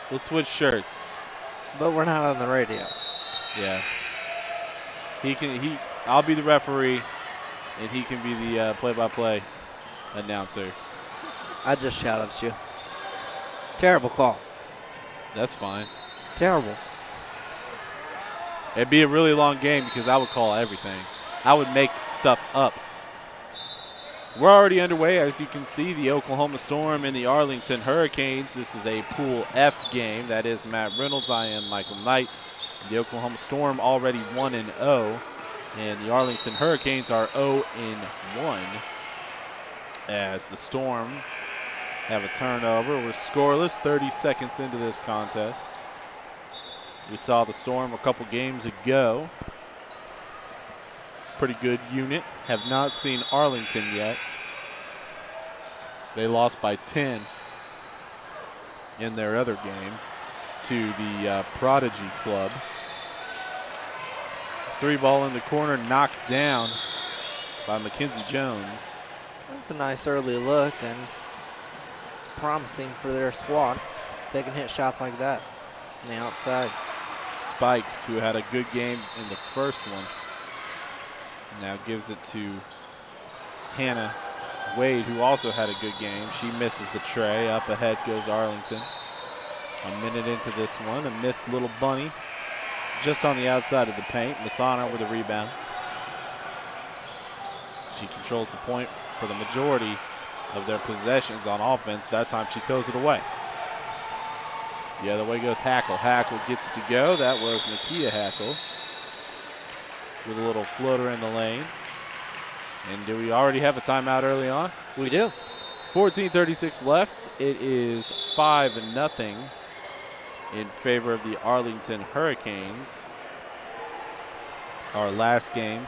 We'll switch shirts. But we're not on the radio. Yeah. I'll be the referee, and he can be the play-by-play announcer. I just shouted at you. Terrible call. That's fine. Terrible. It'd be a really long game because I would call everything. I would make stuff up. We're already underway. As you can see, the Oklahoma Storm and the Arlington Hurricanes. This is a Pool F game. That is Matt Reynolds. I am Michael Knight. The Oklahoma Storm already 1-0, and the Arlington Hurricanes are 0-1 as the Storm have a turnover. We're scoreless 30 seconds into this contest. We saw the Storm a couple games ago. Pretty good unit. Have not seen Arlington yet. They lost by 10 in their other game to the Prodigy Club. 3-ball in the corner, knocked down by Mackenzie Jones. That's a nice early look and promising for their squad. If they can hit shots like that from the outside. Spikes, who had a good game in the first one, now gives it to Hannah Wade, who also had a good game. She misses the tray. Up ahead goes Arlington. A minute into this one, a missed little bunny just on the outside of the paint. Masana with a rebound. She controls the point for the majority of their possessions on offense. That time she throws it away. The other way goes Hackle. Hackle gets it to go. That was Nakia Hackle with a little floater in the lane. And do we already have a timeout early on? We do. 14:36 left. It is 5-0 in favor of the Arlington Hurricanes. Our last game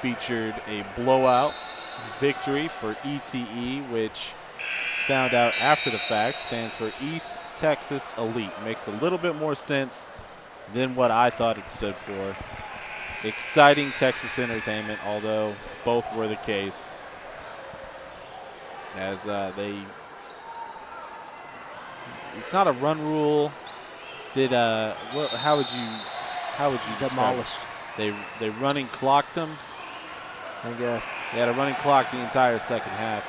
featured a blowout victory for ETE, which found out after the fact stands for East Texas Elite. Makes a little bit more sense than what I thought it stood for. Exciting Texas entertainment, although both were the case, as it's not a run rule. How would you Demolished. They running clocked them. I guess. They had a running clock the entire second half,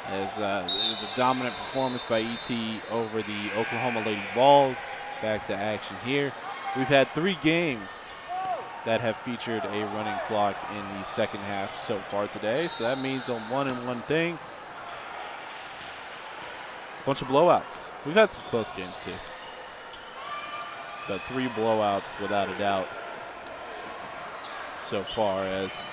as it was a dominant performance by ET over the Oklahoma Lady Vols. Back to action here. We've had 3 games that have featured a running clock in the second half so far today. So that means a 1-1 thing. Bunch of blowouts. We've had some close games too, but 3 blowouts without a doubt so far, as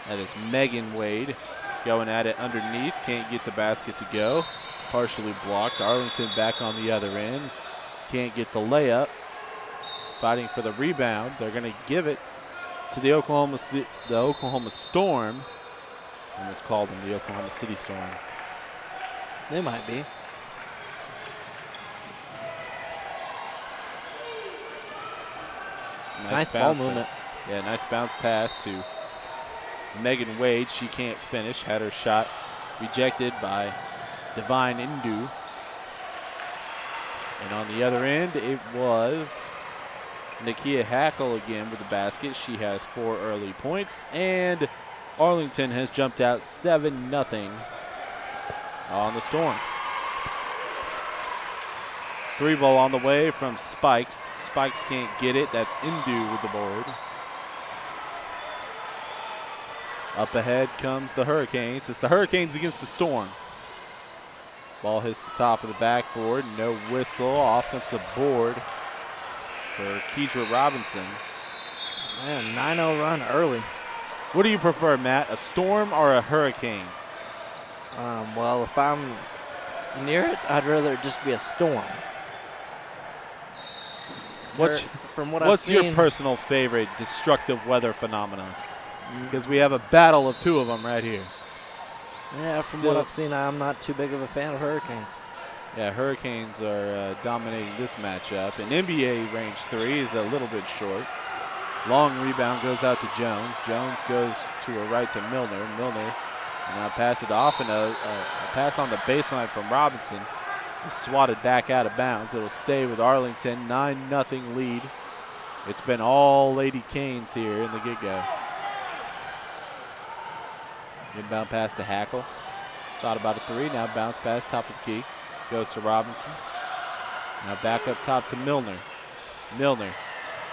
that is Megan Wade going at it underneath. Can't get the basket to go. Partially blocked. Arlington back on the other end. Can't get the layup. Fighting for the rebound. They're going to give it to the Oklahoma Storm. Almost called them the Oklahoma City Storm. They might be. Nice ball movement. Yeah, nice bounce pass to Megan Wade. She can't finish. Had her shot rejected by Divine Indu. And on the other end, it was Nakia Hackle again with the basket. She has 4 early points. And Arlington has jumped out 7-0 on the Storm. 3-ball on the way from Spikes. Spikes can't get it. That's Indu with the board. Up ahead comes the Hurricanes. It's the Hurricanes against the Storm. Ball hits the top of the backboard. No whistle. Offensive board for Keidra Robinson. Man, 9-0 run early. What do you prefer, Matt? A Storm or a Hurricane? Well, if I'm near it, I'd rather it just be a Storm. What's your personal favorite destructive weather phenomenon? Because we have a battle of 2 of them right here. Yeah, from what I've seen, I'm not too big of a fan of Hurricanes. Yeah, Hurricanes are dominating this matchup. And NBA range 3 is a little bit short. Long rebound goes out to Jones. Jones goes to her right to Milner. Milner now pass it off, and a pass on the baseline from Robinson. swatted back out of bounds. It'll stay with Arlington, 9-0 lead. It's been all Lady Canes here in the get-go. Inbound pass to Hackle. Thought about a three, now bounce pass, top of the key. Goes to Robinson. Now back up top to Milner. Milner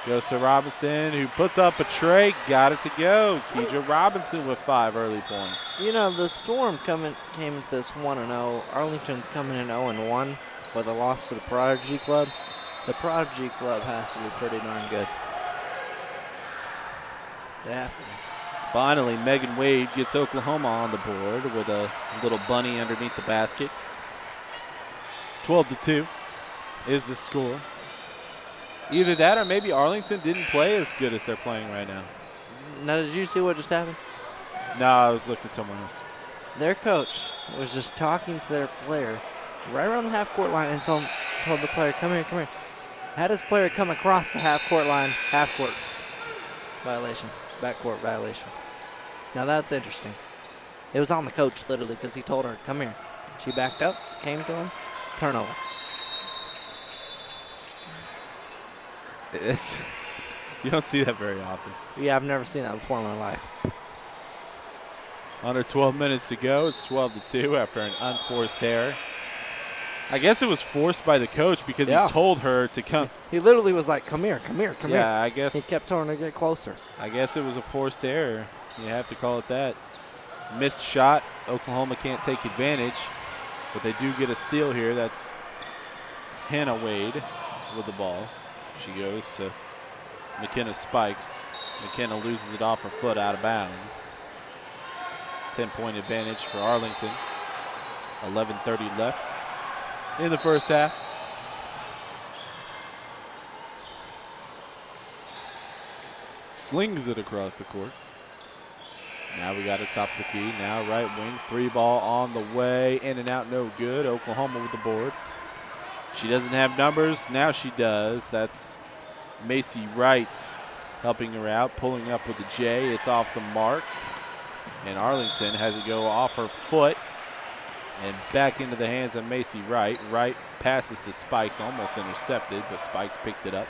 goes to Robinson, who puts up a tray, got it to go. Keidra Robinson with 5 early points. You know, the Storm came with this 1-0. Arlington's coming in 0-1 with a loss to the Prodigy Club. The Prodigy Club has to be pretty darn good. They have to be. Finally, Megan Wade gets Oklahoma on the board with a little bunny underneath the basket. 12-2 is the score. Either that or maybe Arlington didn't play as good as they're playing right now. Now, did you see what just happened? No, I was looking somewhere else. Their coach was just talking to their player right around the half-court line and told the player, come here, come here. Had his player come across the half-court line, half-court violation, backcourt violation. Now, that's interesting. It was on the coach, literally, because he told her, come here. She backed up, came to him, turnover. You don't see that very often. Yeah, I've never seen that before in my life. Under 12 minutes to go. It's 12-2 after an unforced error. I guess it was forced by the coach because he told her to come. He literally was like, come here, come here, come here. Yeah, I guess. He kept telling her to get closer. I guess it was a forced error. You have to call it that. Missed shot. Oklahoma can't take advantage, but they do get a steal here. That's Hannah Wade with the ball. She goes to McKenna Spikes. McKenna loses it off her foot out of bounds. 10-point advantage for Arlington. 11:30 left in the first half. Slings it across the court. Now we got it top of the key. Now right wing, 3-ball on the way. In and out, no good. Oklahoma with the board. She doesn't have numbers. Now she does. That's Macy Wright helping her out, pulling up with the J. It's off the mark. And Arlington has it go off her foot and back into the hands of Macy Wright. Wright passes to Spikes, almost intercepted, but Spikes picked it up.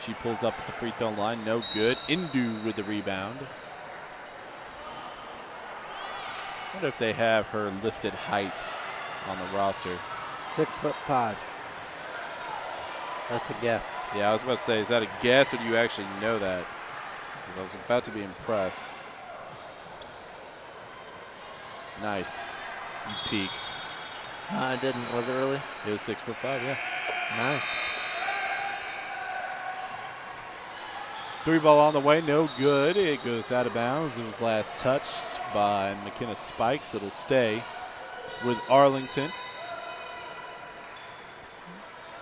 She pulls up at the free throw line, no good. Indu with the rebound. What if they have her listed height on the roster? 6'5". That's a guess. Yeah, I was about to say, is that a guess or do you actually know that? 'Cause I was about to be impressed. Nice. You peaked. I didn't. Was it really? It was 6'5", yeah. Nice. 3-ball on the way, no good. It goes out of bounds. It was last touched by McKenna Spikes. It'll stay with Arlington.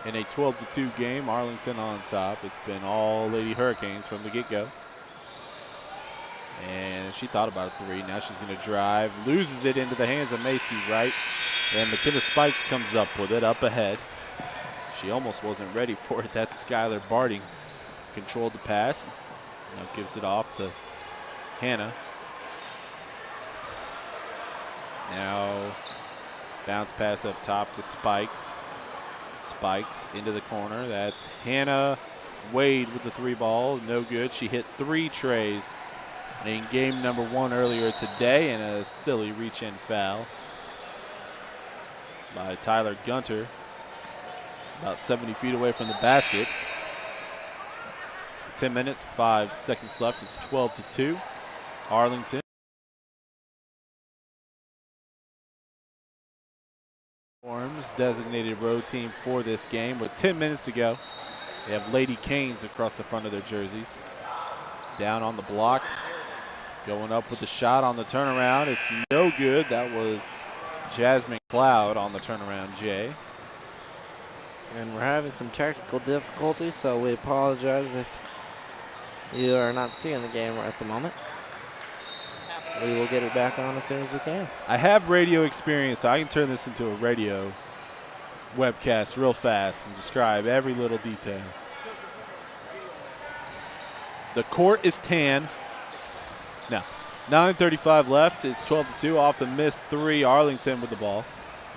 In a 12-2 game, Arlington on top. It's been all Lady Hurricanes from the get-go. And she thought about a three. Now she's going to drive. Loses it into the hands of Macy Wright. And McKenna Spikes comes up with it, up ahead. She almost wasn't ready for it. That's Skylar Barding. Controlled the pass. Now gives it off to Hannah. Now bounce pass up top to Spikes. Spikes into the corner. That's Hannah Wade with the 3-ball. No good. She hit 3 trays in game number 1 earlier today, and a silly reach-in foul by Tyler Gunter. About 70 feet away from the basket. 10 minutes, 5 seconds left. It's 12-2. Arlington. Designated road team for this game with 10 minutes to go. They have Lady Canes across the front of their jerseys. Down on the block. Going up with the shot on the turnaround. It's no good. That was Jasmine Cloud on the turnaround, Jay. And we're having some technical difficulties, so we apologize if you are not seeing the game right at the moment. We will get it back on as soon as we can. I have radio experience, so I can turn this into a radio webcast real fast and describe every little detail. The court is tan. Now, 9:35 left. It's 12-2 off the missed 3. Arlington with the ball.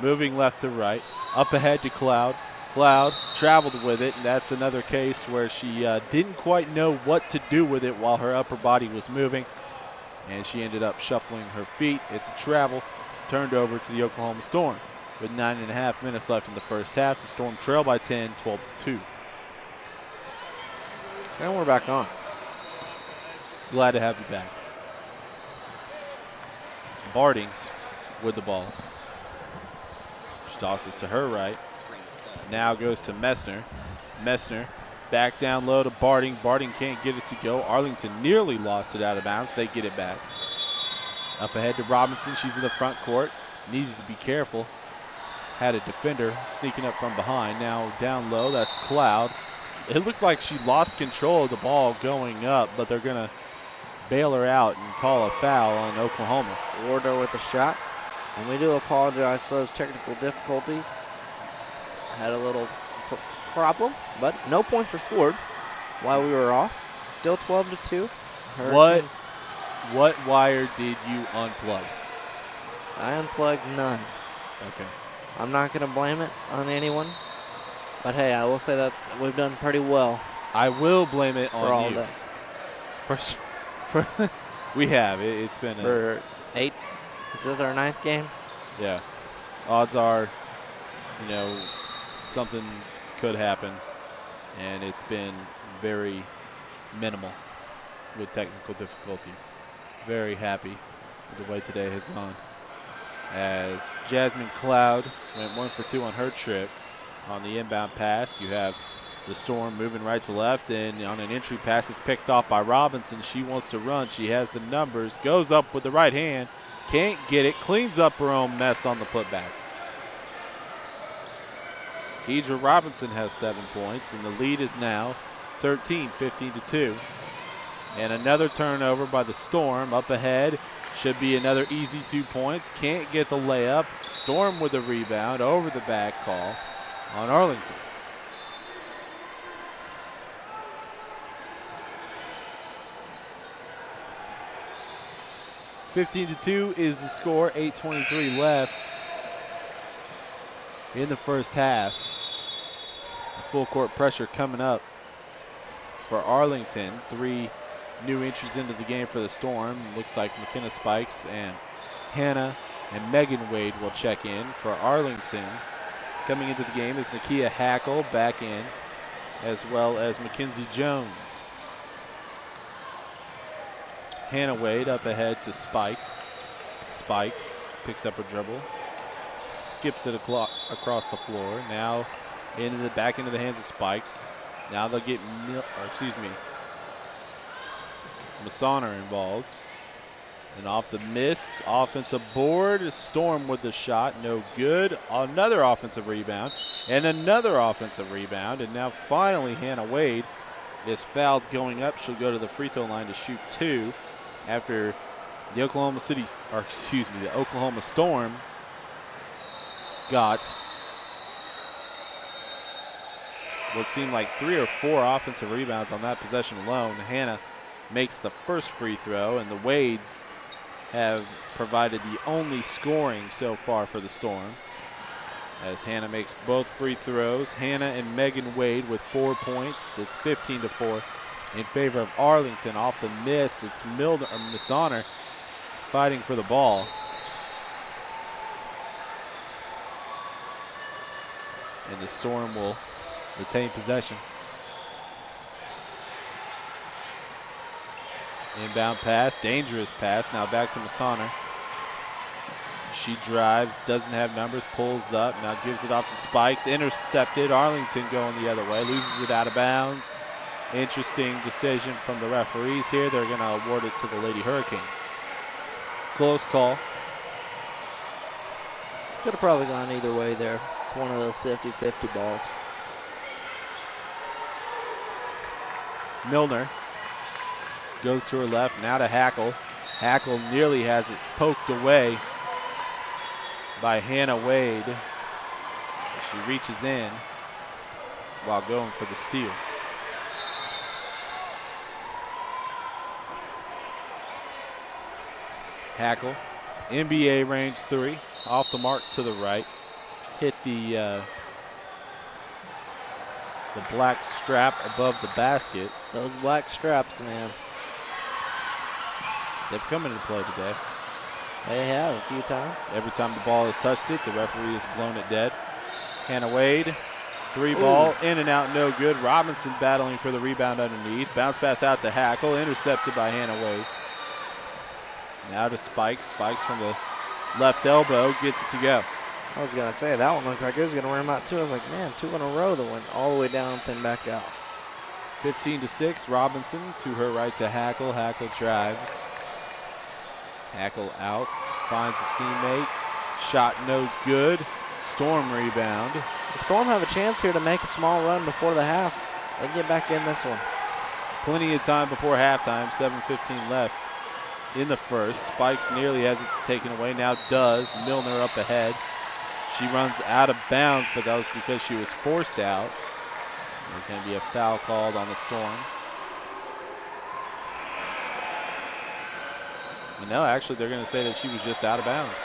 moving left to right, up ahead to Cloud. Cloud traveled with it, and that's another case where she didn't quite know what to do with it while her upper body was moving, and she ended up shuffling her feet. It's a travel, turned over to the Oklahoma Storm. With 9.5 minutes left in the first half, the Storm trail by 10, 12-2. And we're back on. Glad to have you back. Barding with the ball. She tosses to her right. Now goes to Messner. Messner back down low to Barding. Barding can't get it to go. Arlington nearly lost it out of bounds. They get it back. Up ahead to Robinson. She's in the front court. Needed to be careful. Had a defender sneaking up from behind. Now down low, that's Cloud. It looked like she lost control of the ball going up, but they're going to bail her out and call a foul on Oklahoma. Wardo with the shot. And we do apologize for those technical difficulties. Had a little problem, but no points were scored while we were off. Still 12-2. What wire did you unplug? I unplugged none. Okay. I'm not going to blame it on anyone. But hey, I will say that we've done pretty well. I will blame it on all you. day. We have. It's been for 8. This is our 9th game. Yeah. Odds are, something could happen, and it's been very minimal with technical difficulties. Very happy with the way today has gone. As Jasmine Cloud went 1 for 2 on her trip. On the inbound pass, you have the Storm moving right to left, and on an entry pass, it's picked off by Robinson. She wants to run. She has the numbers, goes up with the right hand, can't get it, cleans up her own mess on the putback. Keidra Robinson has 7 points, and the lead is now 13, 15-2. And another turnover by the Storm. Up ahead should be another easy 2 points. Can't get the layup. Storm with a rebound over the back call on Arlington. (15-2) is the score. 8:23 left in the first half. The full court pressure coming up for Arlington. 3 new entries into the game for the Storm. Looks like McKenna Spikes and Hannah and Megan Wade will check in for Arlington. Coming into the game is Nakia Hackle back in, as well as Mackenzie Jones. Hannah Wade up ahead to Spikes. Spikes picks up her dribble, skips it across the floor. Now back into the hands of Spikes. Now they'll get Massoner involved. And off the miss, offensive board. Storm with the shot, no good. Another offensive rebound, and another offensive rebound. And now finally Hannah Wade is fouled going up. She'll go to the free throw line to shoot 2 after the Oklahoma Storm got what seemed like 3 or 4 offensive rebounds on that possession alone. Hannah makes the first free throw, and the Wades have provided the only scoring so far for the Storm. As Hannah makes both free throws, Hannah and Megan Wade with 4 points. It's 15-4 in favor of Arlington. Off the miss, it's Massoner fighting for the ball. And the Storm will retain possession. Inbound pass, dangerous pass. Now back to Massoner. She drives, doesn't have numbers, pulls up, now gives it off to Spikes. Intercepted. Arlington going the other way, loses it out of bounds. Interesting decision from the referees here. They're going to award it to the Lady Hurricanes. Close call. Could have probably gone either way there. It's one of those 50-50 balls. Milner goes to her left, now to Hackle. Hackle nearly has it poked away by Hannah Wade. She reaches in while going for the steal. Hackle, NBA range 3, off the mark to the right. hit the black strap above the basket. Those black straps, man. They've come into play today. They have a few times. Every time the ball has touched it, the referee has blown it dead. Hannah Wade, three ball, in and out, no good. Robinson battling for the rebound underneath. Bounce pass out to Hackle, intercepted by Hannah Wade. Now to Spikes. Spikes from the left elbow, gets it to go. I was going to say, that one looked like it was going to wear him out too. I was like, man, 2 in a row that went all the way down, then back out. 15-6, Robinson to her right to Hackle. Hackle drives. Hackle outs, finds a teammate. Shot no good. Storm rebound. The Storm have a chance here to make a small run before the half. They get back in this one. Plenty of time before halftime, 7:15 left in the first. Spikes nearly has it taken away, now does. Milner up ahead. She runs out of bounds, but that was because she was forced out. There's going to be a foul called on the Storm. No, actually, they're going to say that she was just out of bounds.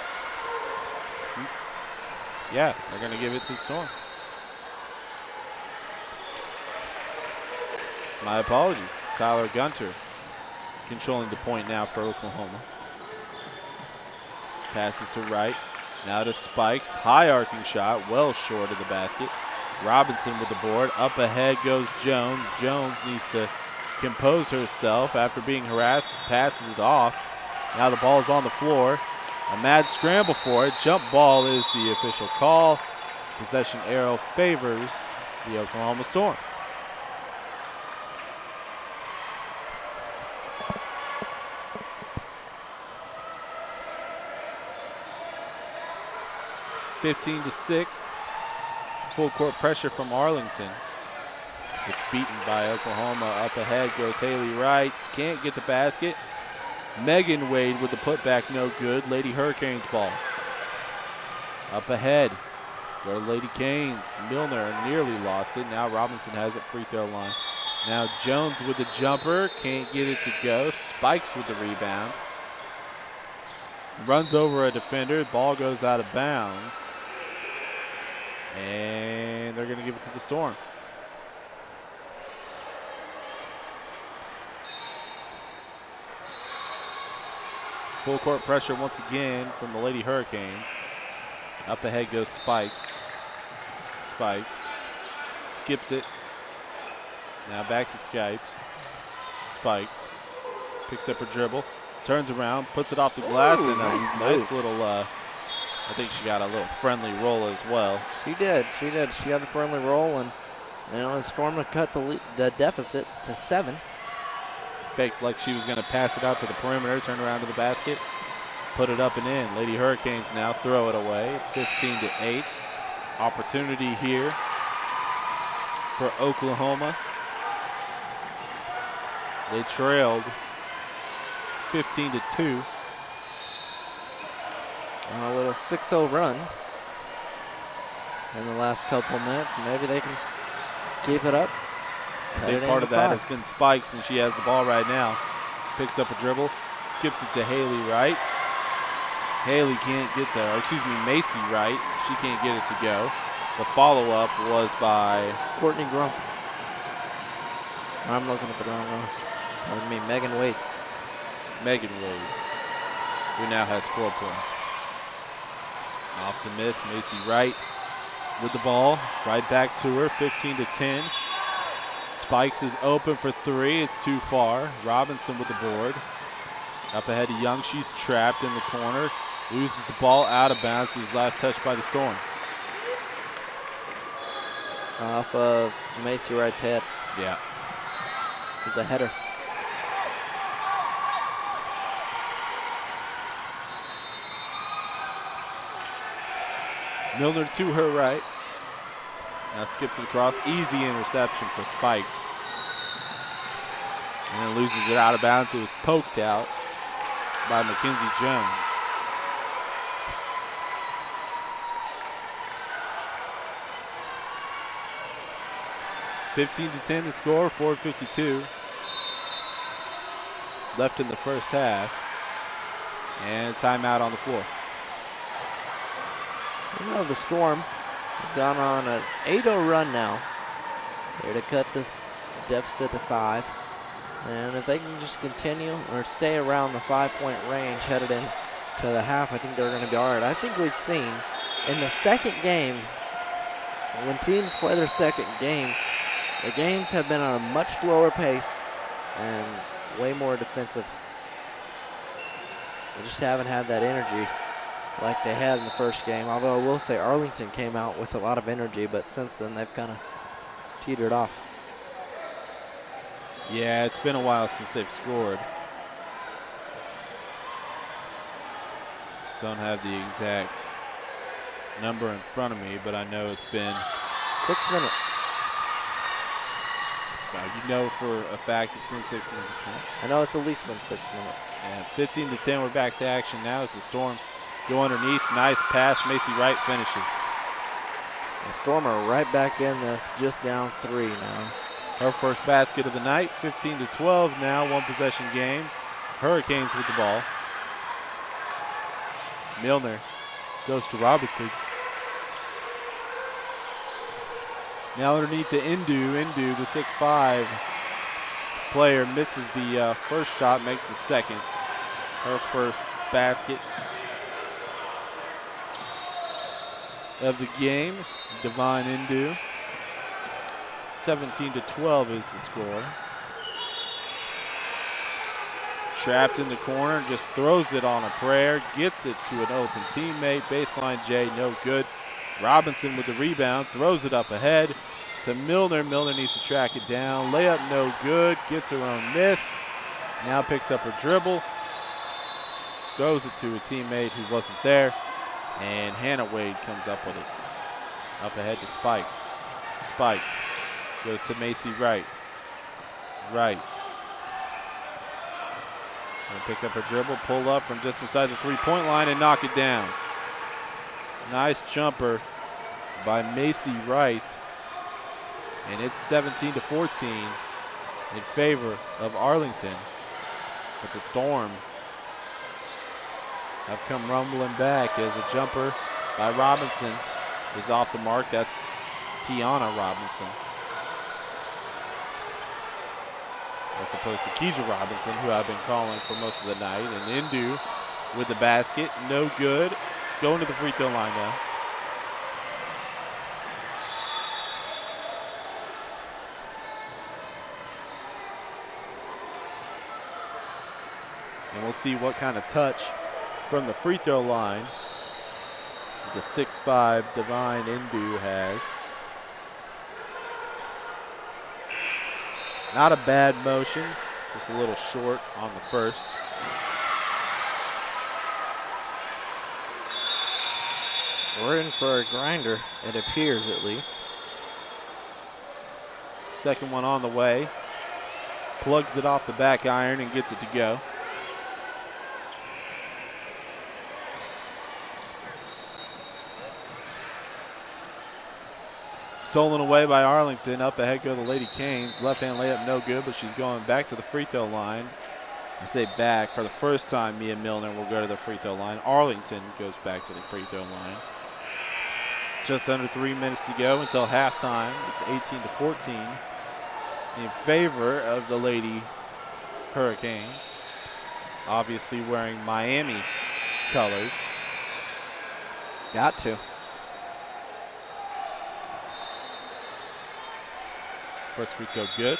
Yeah, they're going to give it to the Storm. My apologies. Tyler Gunter controlling the point now for Oklahoma. Passes to right. Now to Spikes. High arcing shot, well short of the basket. Robinson with the board. Up ahead goes Jones. Jones needs to compose herself after being harassed. Passes it off. Now the ball is on the floor. A mad scramble for it. Jump ball is the official call. Possession arrow favors the Oklahoma Storm. (15-6). Full court pressure from Arlington. It's beaten by Oklahoma. Up ahead goes Haley Wright. Can't get the basket. Megan Wade with the putback, no good. Lady Hurricanes ball. Up ahead go Lady Canes. Milner nearly lost it. Now Robinson has it free throw line. Now Jones with the jumper. Can't get it to go. Spikes with the rebound. Runs over a defender. Ball goes out of bounds. And they're going to give it to the Storm. Full court pressure once again from the Lady Hurricanes. Up ahead goes Spikes. Spikes skips it. Now back to Spikes picks up her dribble, turns around, puts it off the glass, and a nice little, I think she got a little friendly roll as well. She did. She got a friendly roll, and the Storm to cut the deficit to 7. Faked like she was going to pass it out to the perimeter, turn around to the basket, put it up and in. Lady Hurricanes now throw it away, 15-8. Opportunity here for Oklahoma. They trailed 15-2. A little 6-0 run in the last couple of minutes. Maybe they can keep it up. Big part of that has been Spikes, and she has the ball right now. Picks up a dribble, skips it to Haley Wright. Haley can't get there, Macy Wright. She can't get it to go. The follow-up was by Courtney Grump. I'm looking at the wrong roster. Pardon me, Megan Wade. Megan Wade, who now has 4 points. Off the miss, Macy Wright with the ball. Right back to her, 15-10. Spikes is open for 3. It's too far. Robinson with the board. Up ahead to Young. She's trapped in the corner. Loses the ball out of bounds. His last touch by the Storm. Off of Macy Wright's head. Yeah. It was a header. Milner to her right. Now skips it across. Easy interception for Spikes. And then loses it out of bounds. It was poked out by Mackenzie Jones. (15-10) the score, 4:52 left in the first half. And timeout on the floor. The Storm They've gone on an 8-0 run now. They're to cut this deficit to 5. And if they can just continue or stay around the 5-point range headed into the half, I think they're going to be all right. I think we've seen in the second game, when teams play their second game, the games have been on a much slower pace and way more defensive. They just haven't had that energy like they had in the first game. Although I will say Arlington came out with a lot of energy, but since then they've kind of teetered off. Yeah, it's been a while since they've scored. Don't have the exact number in front of me, but I know it's been 6 minutes. It's about, you know for a fact it's been 6 minutes now. I know it's at least been 6 minutes. Yeah, 15-10, we're back to action now as the Storm go underneath. Nice pass, Macy Wright finishes. The Storm are right back in this, just down 3 now. Her first basket of the night, 15-12 now, one possession game. Hurricanes with the ball. Milner goes to Robertson. Now underneath to Indu. Indu, the 6'5" player, misses the first shot, makes the second. Her first basket of the game. Divine Indu. 17-12 is the score. Trapped in the corner, just throws it on a prayer, gets it to an open teammate. Baseline J, no good. Robinson with the rebound, throws it up ahead to Milner. Milner needs to track it down. Layup no good, gets her own miss. Now picks up her dribble, throws it to a teammate who wasn't there, and Hannah Wade comes up with it. Up ahead to Spikes. Spikes goes to Macy Wright. Wright. Gonna pick up her dribble, pull up from just inside the three-point line and knock it down. Nice jumper by Macy Wright. And it's 17-14 in favor of Arlington. But the Storm have come rumbling back as a jumper by Robinson is off the mark. That's Tiana Robinson, as opposed to Keisha Robinson, who I've been calling for most of the night. And Indu with the basket, no good. Going to the free throw line now. And we'll see what kind of touch from the free throw line the 6'5" Divine Indu has. Not a bad motion, just a little short on the first. We're in for a grinder, it appears at least. Second one on the way. Plugs it off the back iron and gets it to go. Stolen away by Arlington. Up ahead go the Lady Canes. Left-hand layup no good, but she's going back to the free throw line. I say back. For the first time, Mia Milner will go to the free throw line. Arlington goes back to the free throw line. Just under 3 minutes to go until halftime. It's 18-14 in favor of the Lady Hurricanes. Obviously wearing Miami colors. Got to. First free throw good.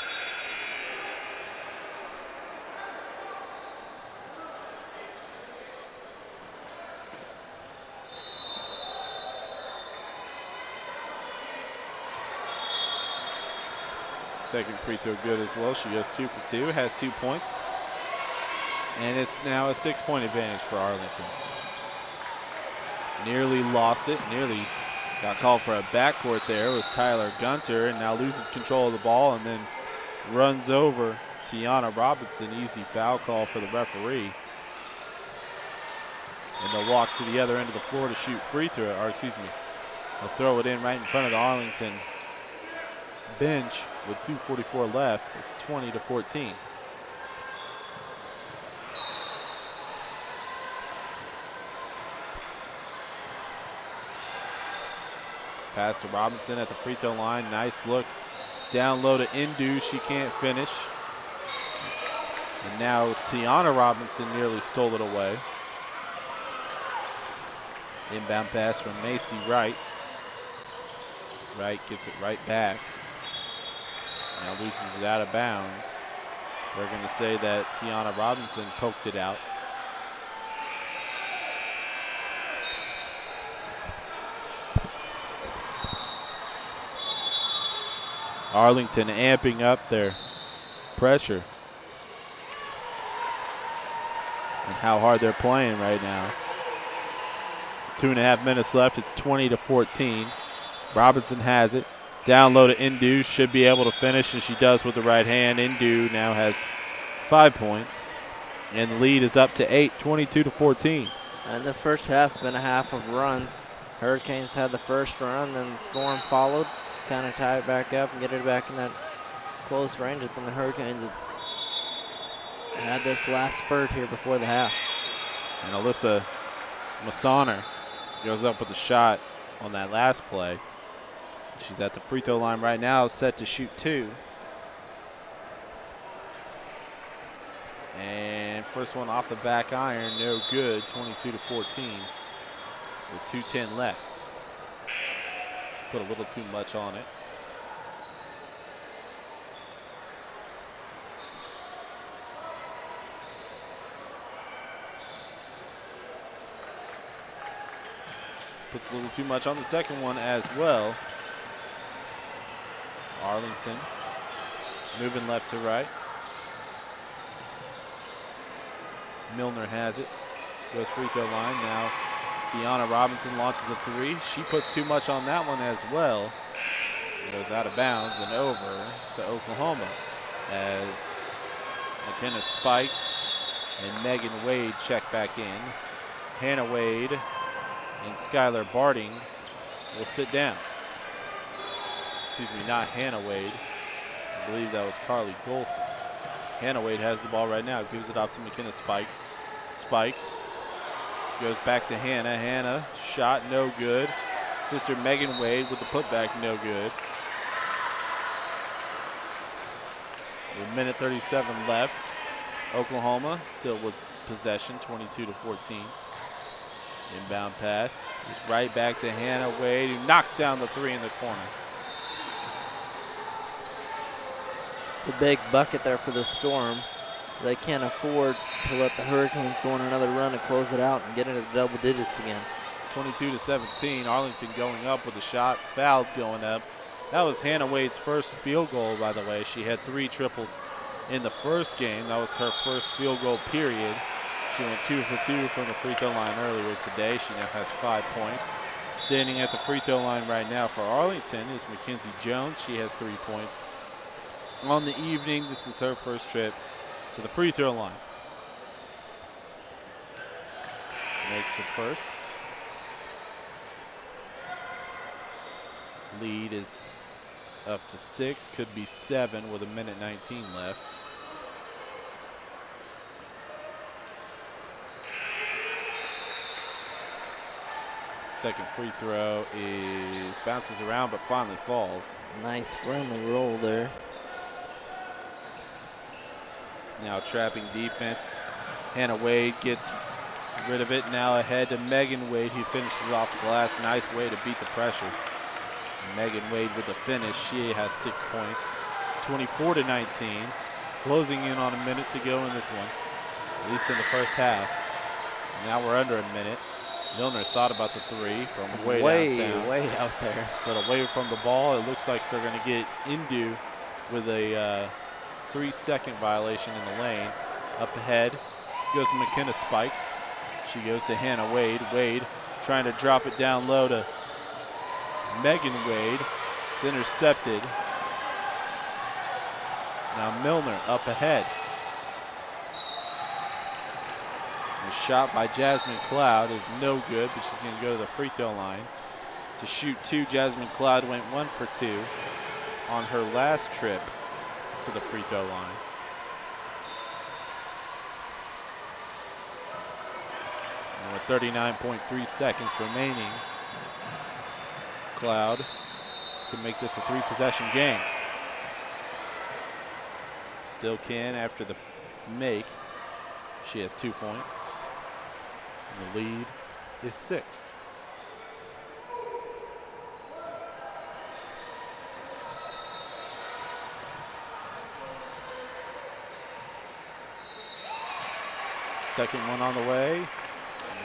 Second free throw good as well. She goes 2 for 2, has 2 points. And it's now a 6-point advantage for Arlington. Nearly lost it, nearly got called for a backcourt there. It was Tyler Gunter, and now loses control of the ball and then runs over Tiana Robinson. Easy foul call for the referee. And they'll walk to the other end of the floor to shoot free throw, or excuse me, they'll throw it in right in front of the Arlington bench with 2:44 left. It's 20-14. Pass to Robinson at the free throw line. Nice look. Down low to Indu. She can't finish. And now Tiana Robinson nearly stole it away. Inbound pass from Macy Wright. Wright gets it right back. Now loses it out of bounds. They're going to say that Tiana Robinson poked it out. Arlington amping up their pressure and how hard they're playing right now. 2.5 minutes left. It's 20-14. Robinson has it. Down low to Indu. Should be able to finish, and she does with the right hand. Indu now has 5 points, and the lead is up to 8, 22-14. And this first half's been a half of runs. Hurricanes had the first run, then the Storm followed, kind of tie it back up and get it back in that close range. But then the Hurricanes have had this last spurt here before the half. And Alyssa Massoner goes up with a shot on that last play. She's at the free throw line right now, set to shoot 2. And first one off the back iron, no good, 22-14 with 2:10 left. Just put a little too much on it. Puts a little too much on the second one as well. Arlington moving left to right. Milner has it. Goes free throw line. Now Tiana Robinson launches a 3. She puts too much on that one as well. It goes out of bounds and over to Oklahoma as McKenna Spikes and Megan Wade check back in. Hannah Wade and Skylar Barding will sit down. Excuse me, not Hannah Wade. I believe that was Carly Golson. Hannah Wade has the ball right now. Gives it off to McKenna Spikes. Spikes goes back to Hannah. Hannah, shot no good. Sister Megan Wade with the putback, no good. With 1:37 left. Oklahoma still with possession, 22-14. Inbound pass. Just right back to Hannah Wade, who knocks down the 3 in the corner. It's a big bucket there for the Storm. They can't afford to let the Hurricanes go on another run and close it out and get into the double digits again. 22-17. Arlington going up with a shot, fouled going up. That was Hannah Wade's first field goal, by the way. She had 3 triples in the first game. That was her first field goal period. She went 2 for 2 from the free throw line earlier today. She now has 5 points. Standing at the free throw line right now for Arlington is Mackenzie Jones. She has 3 points. On the evening, this is her first trip to the free throw line. Makes the first. Lead is up to 6, could be 7 with 1:19 left. Second free throw is bounces around but finally falls. Nice friendly roll there. Now trapping defense. Hannah Wade gets rid of it. Now ahead to Megan Wade, who finishes off the glass. Nice way to beat the pressure. Megan Wade with the finish. She has 6 points. 24-19. Closing in on a minute to go in this one, at least in the first half. Now we're under a minute. Milner thought about the 3 from way downtown. Way out there. But away from the ball, it looks like they're going to get Indu with a 3-second violation in the lane. Up ahead goes McKenna Spikes. She goes to Hannah Wade. Wade trying to drop it down low to Megan Wade. It's intercepted. Now Milner up ahead. The shot by Jasmine Cloud is no good, but she's going to go to the free throw line to shoot 2. Jasmine Cloud went 1 for 2 on her last trip to the free throw line. And with 39.3 seconds remaining, Cloud can make this a 3-possession game. Still can after the make. She has 2 points. And the lead is 6. Second one on the way.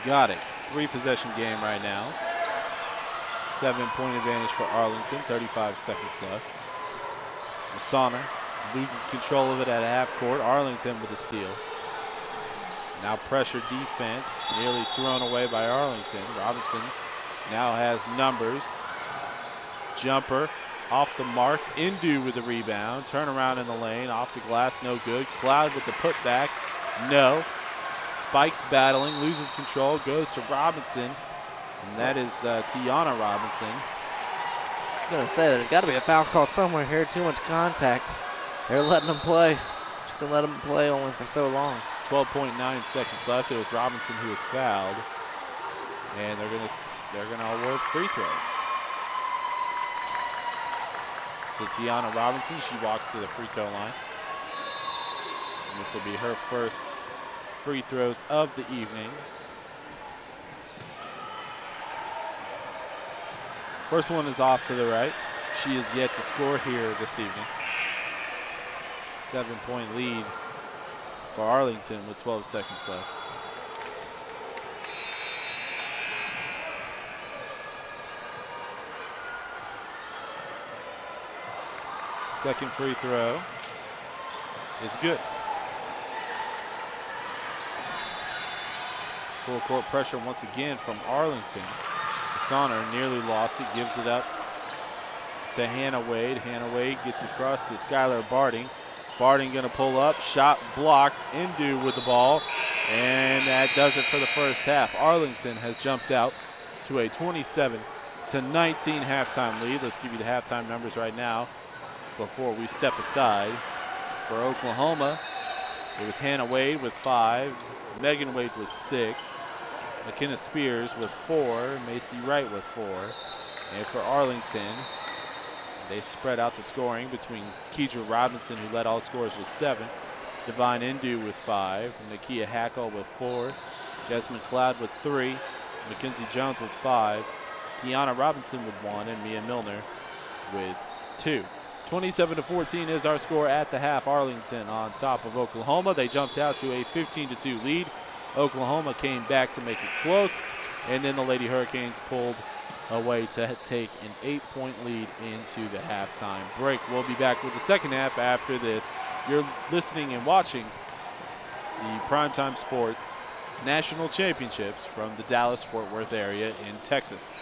Got it. 3-possession game right now. 7-point advantage for Arlington. 35 seconds left. Masana loses control of it at half court. Arlington with a steal. Now pressure defense, nearly thrown away by Arlington. Robinson now has numbers. Jumper off the mark. Indu with the rebound. Turnaround in the lane. Off the glass, no good. Cloud with the putback. No. Spikes battling, loses control, goes to Robinson. And that is Tiana Robinson. I was going to say, there's got to be a foul called somewhere here. Too much contact. They're letting them play. Just going to let them play only for so long. 12.9 seconds left. It was Robinson who was fouled. And they're gonna award free throws to Tiana Robinson. She walks to the free throw line. And this will be her first free throws of the evening. First one is off to the right. She is yet to score here this evening. 7-point lead for Arlington with 12 seconds left. Second free throw is good. Full court pressure once again from Arlington. Sonner nearly lost it, gives it up to Hannah Wade. Hannah Wade gets across to Skylar Barding. Barding gonna pull up, shot blocked. Indu with the ball, and that does it for the first half. Arlington has jumped out to a 27-19 halftime lead. Let's give you the halftime numbers right now before we step aside. For Oklahoma, it was Hannah Wade with 5, Megan Wade with 6, McKenna Spears with 4, Macy Wright with 4, and for Arlington, they spread out the scoring between Keidra Robinson, who led all scorers, with 7, Divine Indu with 5, Nakia Hackle with 4, Jasmine Cloud with 3, Mackenzie Jones with 5, Tiana Robinson with 1, and Mia Milner with 2. 27-14 is our score at the half. Arlington on top of Oklahoma. They jumped out to a 15-2 lead. Oklahoma came back to make it close, and then the Lady Hurricanes pulled away to take an 8-point lead into the halftime break. We'll be back with the second half after this. You're listening and watching the Primetime Sports National Championships from the Dallas-Fort Worth area in Texas.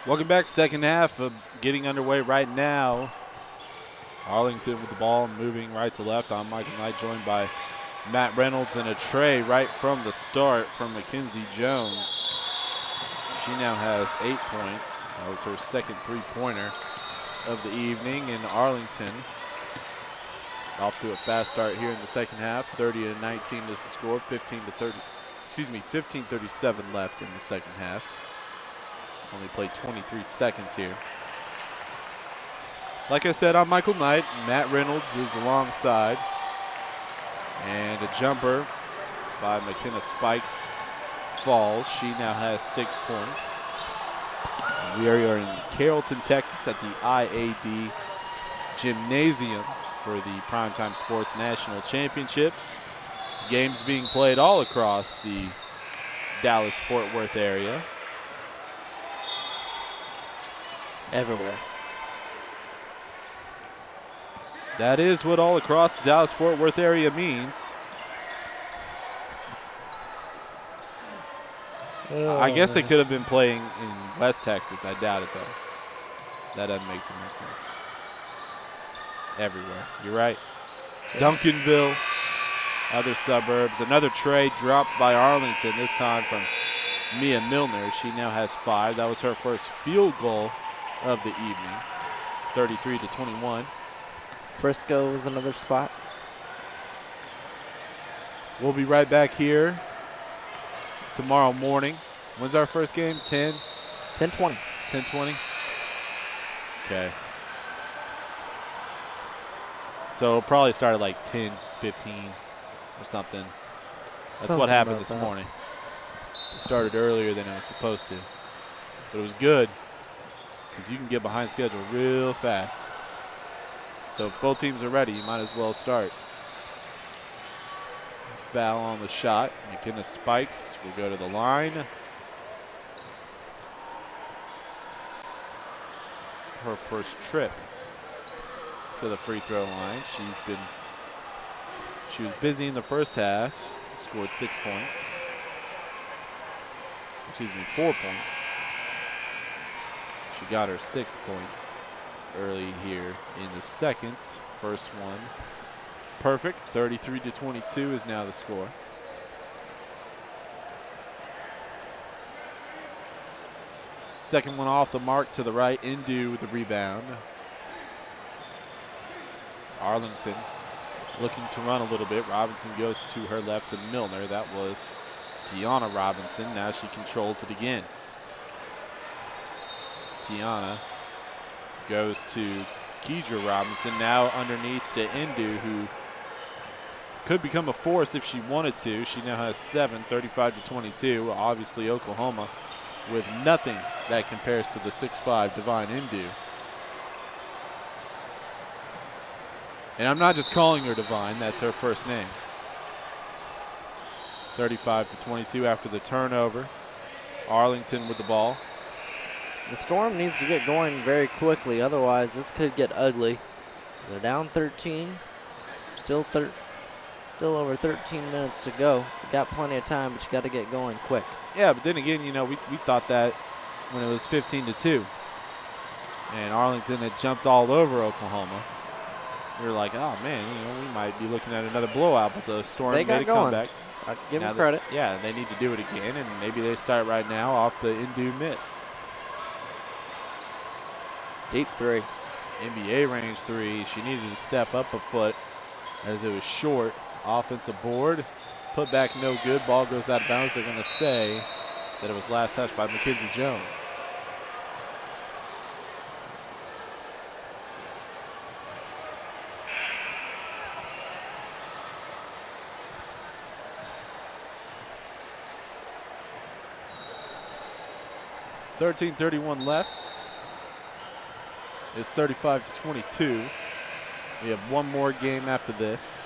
Welcome back. Second half of getting underway right now. Arlington with the ball moving right to left. I'm Michael Knight, joined by Matt Reynolds, and a tray right from the start from Mackenzie Jones. She now has 8 points. That was her second three-pointer of the evening. And Arlington off to a fast start here in the second half. 30-19 is the score. 15:37 left in the second half. Only played 23 seconds here. Like I said, I'm Michael Knight. Matt Reynolds is alongside. And a jumper by McKenna Spikes falls. She now has 6 points. We are in Carrollton, Texas at the IAD Gymnasium for the PrimeTime Sports National Championships. Games being played all across the Dallas-Fort Worth area. Everywhere. That is what all across the Dallas-Fort Worth area means. I guess they could have been playing in West Texas. I doubt it, though. That doesn't make so much sense. Everywhere. You're right. Duncanville, other suburbs. Another tray dropped by Arlington, this time from Mia Milner. She now has 5. That was her first field goal of the evening. 33-21. Frisco is another spot. We'll be right back here tomorrow morning. When's our first game? 10? 10:20. 10:20? Okay. So it'll probably start at like 10:15 or something. That's what happened this morning. It started earlier than it was supposed to. But it was good because you can get behind schedule real fast. So if both teams are ready, you might as well start. Foul on the shot. McKenna Spikes will go to the line. Her first trip to the free throw line. She was busy in the first half. Scored 6 points. Excuse me, 4 points. She got her 6th point early here in the second. First one perfect. 33-22 is now the score. Second one off the mark to the right. Indu with the rebound. Arlington looking to run a little bit. Robinson goes to her left to Milner. That was Tiana Robinson. Now she controls it again. Tiana goes to Keidra Robinson. Now underneath to Indu, who could become a force if she wanted to. She now has 7, 35-22. Obviously Oklahoma with nothing that compares to the 6'5" Divine Indu. And I'm not just calling her Divine, that's her first name. 35-22 after the turnover. Arlington with the ball. The Storm needs to get going very quickly, otherwise this could get ugly. They're down 13, still over 13 minutes to go. You got plenty of time, but you got to get going quick. Yeah, but then again, you know, we thought that when it was 15-2, and Arlington had jumped all over Oklahoma. We were like, oh man, you know, we might be looking at another blowout, but the Storm made a comeback. I'll give them credit. Yeah, they need to do it again, and maybe they start right now off the Indu miss. Deep three. NBA range three. She needed to step up a foot as it was short. Offensive board. Put back no good. Ball goes out of bounds. They're going to say that it was last touched by Mackenzie Jones. .31 left. It's 35-22. We have one more game after this.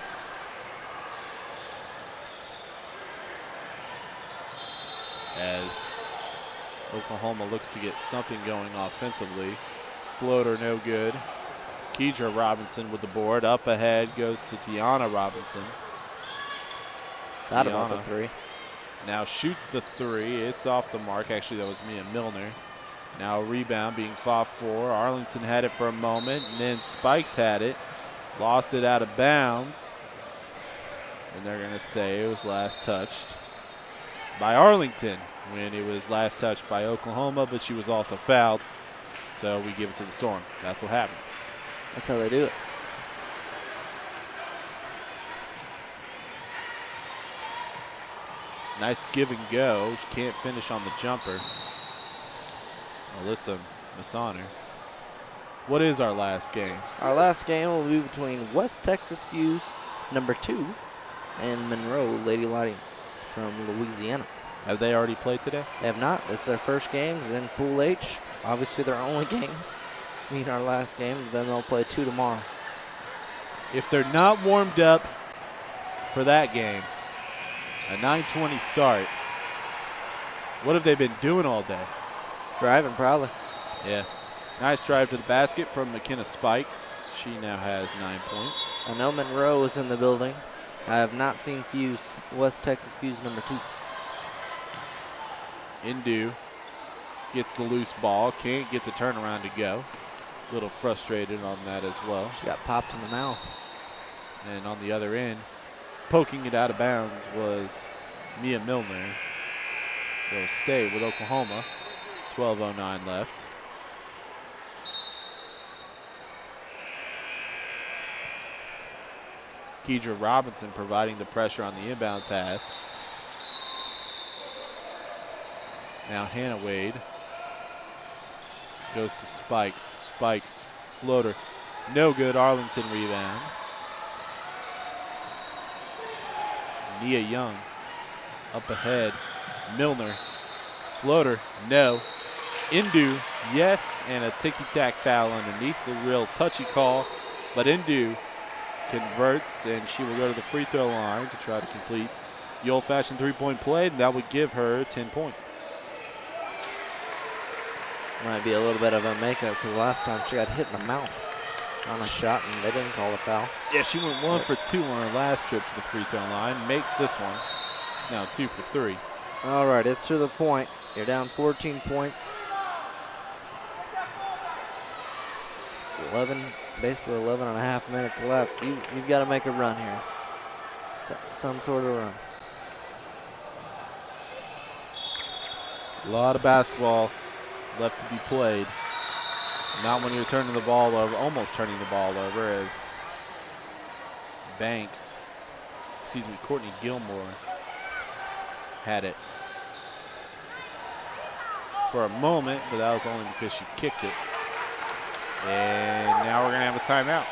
As Oklahoma looks to get something going offensively. Floater no good. Keidra Robinson with the board. Up ahead goes to Tiana Robinson. Thought about the three. Now shoots the three. It's off the mark. Actually, that was Mia Milner. Now a rebound being fought for. Arlington had it for a moment, and then Spikes had it. Lost it out of bounds. And they're going to say it was last touched by Arlington when it was last touched by Oklahoma, but she was also fouled. So we give it to the Storm. That's what happens. That's how they do it. Nice give and go. She can't finish on the jumper. Alyssa Massoner. What is our last game? Our last game will be between West Texas Fuse #2 and Monroe Lady Lions from Louisiana. Have they already played today? They have not. This is their first games in Pool H. Obviously, their only games mean our last game. Then they'll play 2 tomorrow. If they're not warmed up for that game, a 9:20 start, what have they been doing all day? Driving, probably. Yeah. Nice drive to the basket from McKenna Spikes. She now has 9 points. I know Monroe is in the building. I have not seen Fuse, West Texas Fuse #2. Indu gets the loose ball. Can't get the turnaround to go. A little frustrated on that as well. She got popped in the mouth. And on the other end, poking it out of bounds was Mia Milner. They'll stay with Oklahoma. 12:09 left. Keidra Robinson providing the pressure on the inbound pass. Now Hannah Wade goes to Spikes. Spikes, floater, no good. Arlington rebound. Nia Young up ahead. Milner, floater, no. Indu, yes, and a ticky-tack foul underneath. The real touchy call, but Indu converts, and she will go to the free throw line to try to complete the old-fashioned three-point play, and that would give her 10 points. Might be a little bit of a makeup because last time she got hit in the mouth on a shot, and they didn't call a foul. Yeah, she went 1 for 2 on her last trip to the free throw line. Makes this one now 2 for 3. All right, it's to the point. You're down 14 points. 11 and a half minutes left. You've got to make a run here. Some sort of run. A lot of basketball left to be played. Not when you're turning the ball over, almost turning the ball over as Courtney Gilmore had it for a moment, but that was only because she kicked it. And now we're going to have a timeout.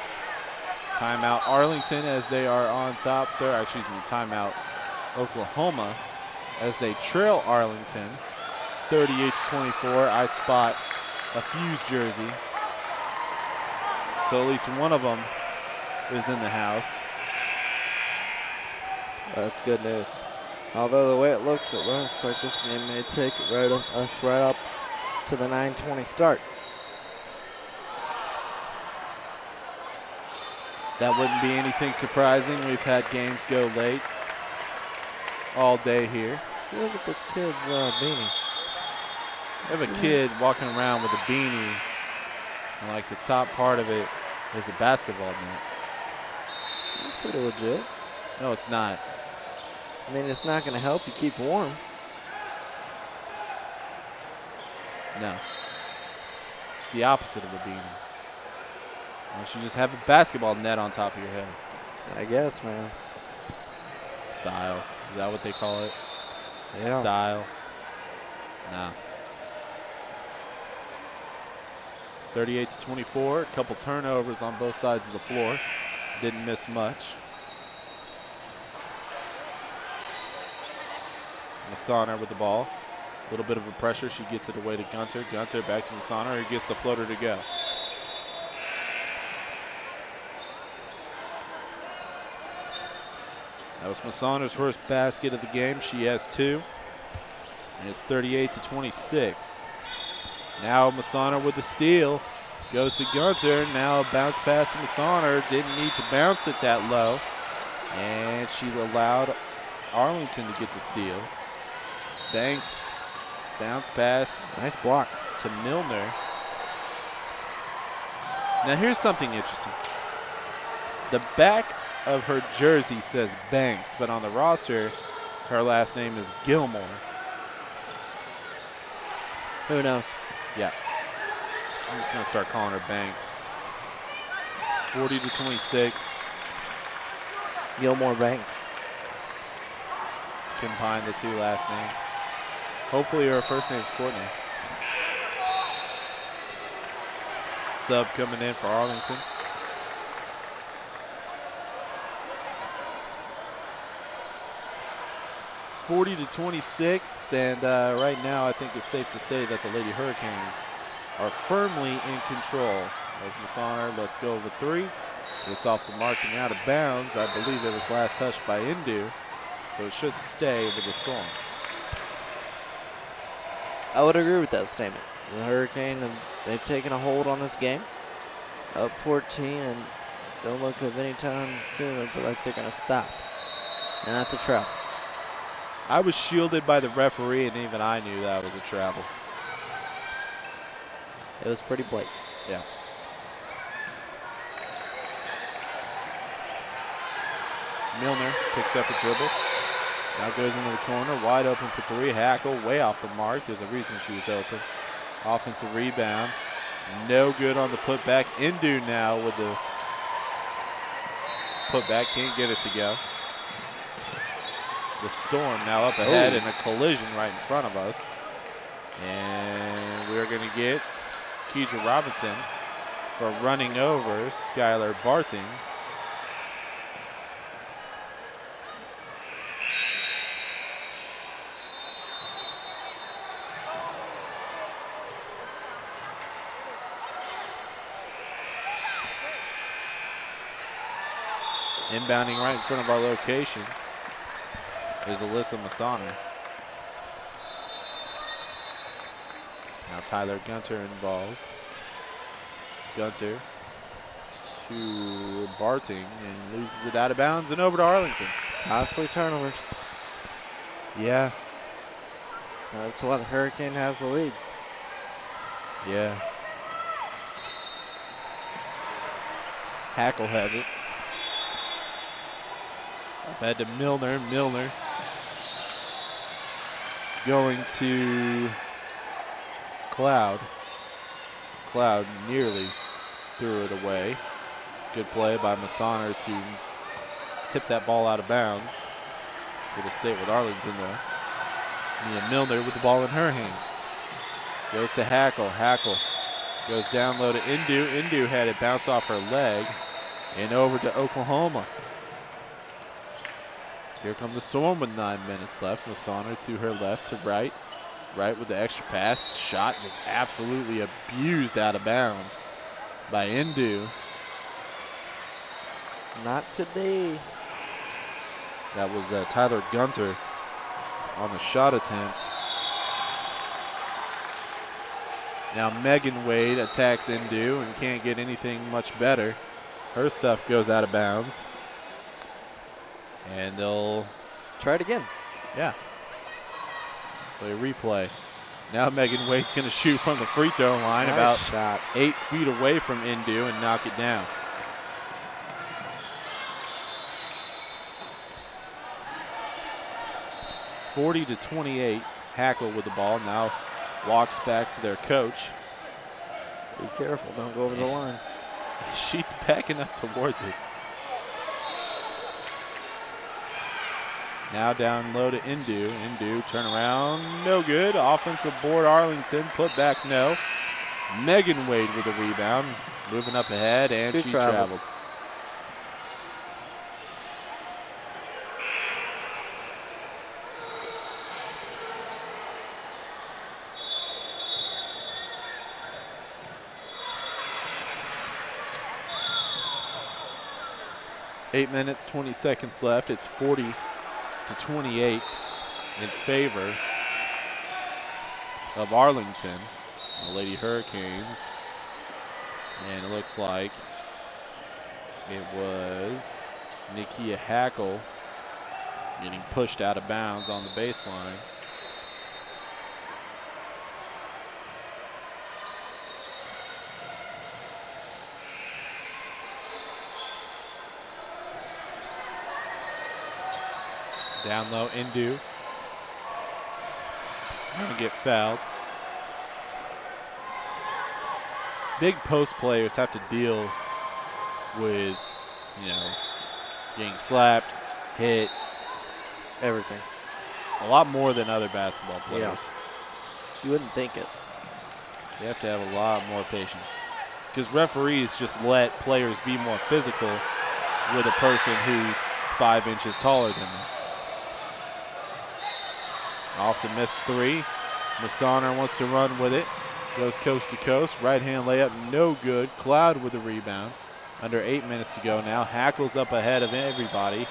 Timeout Arlington as they are on top. Timeout Oklahoma as they trail Arlington 38-24. I spot a Fuse jersey. So at least one of them is in the house. That's good news. Although the way it looks like this game may take us right up to the 9:20 start. That wouldn't be anything surprising. We've had games go late all day here. Look at this kid's beanie. I have a kid walking around with a beanie, and like the top part of it is the basketball net. That's pretty legit. No, it's not. I mean, it's not going to help you keep warm. No. It's the opposite of a beanie. Why don't you just have a basketball net on top of your head? I guess, man. Style. Is that what they call it? Yeah. Style. Nah. 38-24. A couple turnovers on both sides of the floor. Didn't miss much. Massoner with the ball. A little bit of a pressure. She gets it away to Gunter. Gunter back to Massoner, who gets the floater to go. That was Massoner's first basket of the game. She has 2. And it's 38-26. Now Massoner with the steal. Goes to Gunter. Now a bounce pass to Massoner. Didn't need to bounce it that low. And she allowed Arlington to get the steal. Banks, bounce pass. Nice block. to Milner. Now here's something interesting. The back of her jersey says Banks, but on the roster, her last name is Gilmore. Who knows? Yeah. I'm just going to start calling her Banks. 40-26. Gilmore Banks. Combine the two last names. Hopefully her first name's Courtney. Sub coming in for Arlington. (40-26), and right now I think it's safe to say that the Lady Hurricanes are firmly in control. As Massaner lets go of a three. It's off the mark and out of bounds. I believe it was last touched by Indu, so it should stay with the Storm. I would agree with that statement. The Hurricane, they've taken a hold on this game. Up 14 and don't look at any time soon. They feel like they're going to stop. And that's a travel. I was shielded by the referee, and even I knew that was a travel. It was pretty blatant. Yeah. Milner picks up a dribble. Now goes into the corner, wide open for three. Hackle way off the mark. There's a reason she was open. Offensive rebound. No good on the putback. Indu now with the putback. Can't get it to go. The Storm now up ahead in a collision right in front of us. And we're going to get Keidra Robinson for running over Skylar Barting. Inbounding right in front of our location is Alyssa Massaner. Now Tyler Gunter involved. Gunter to Barting and loses it out of bounds and over to Arlington. Costly turnovers. Yeah. That's why the Hurricane has the lead. Yeah. Hackle has it. Back to Milner. Milner going to Cloud. Cloud nearly threw it away. Good play by Massaner to tip that ball out of bounds. It'll stay with Arlington though. Mia Milner with the ball in her hands. Goes to Hackle. Hackle goes down low to Indu. Indu had it bounce off her leg and over to Oklahoma. Here come the Storm with 9 minutes left. Massaner to her left to right. Right with the extra pass. Shot just absolutely abused out of bounds by Indu. Not today. That was Tyler Gunter on the shot attempt. Now Megan Wade attacks Indu and can't get anything much better. Her stuff goes out of bounds. And they'll try it again. Yeah. So a replay. Now Megan Wade's going to shoot from the free throw line about shot. 8 feet away from Indu and knock it down. (40-28). Hackle with the ball. Now walks back to their coach. Be careful. Don't go over the line. She's backing up towards it. Now down low to Indu. Indu turn around, no good. Offensive board Arlington, put back no. Megan Wade with a rebound, moving up ahead, and she traveled. Eight minutes, 20 seconds left. It's 40-28 in favor of Arlington, the Lady Hurricanes. And it looked like it was Nikia Hackle getting pushed out of bounds on the baseline. Down low, Indu. Gonna get fouled. Big post players have to deal with, getting slapped, hit, Everything. a lot more than other basketball players. You wouldn't think it. They have to have a lot more patience because referees just let players be more physical with a person who's 5 inches taller than them. Off to miss three. Massaner wants to run with it. Goes coast to coast. Right-hand layup, no good. Cloud with the rebound. Under 8 minutes to go now. Hackles up ahead of everybody.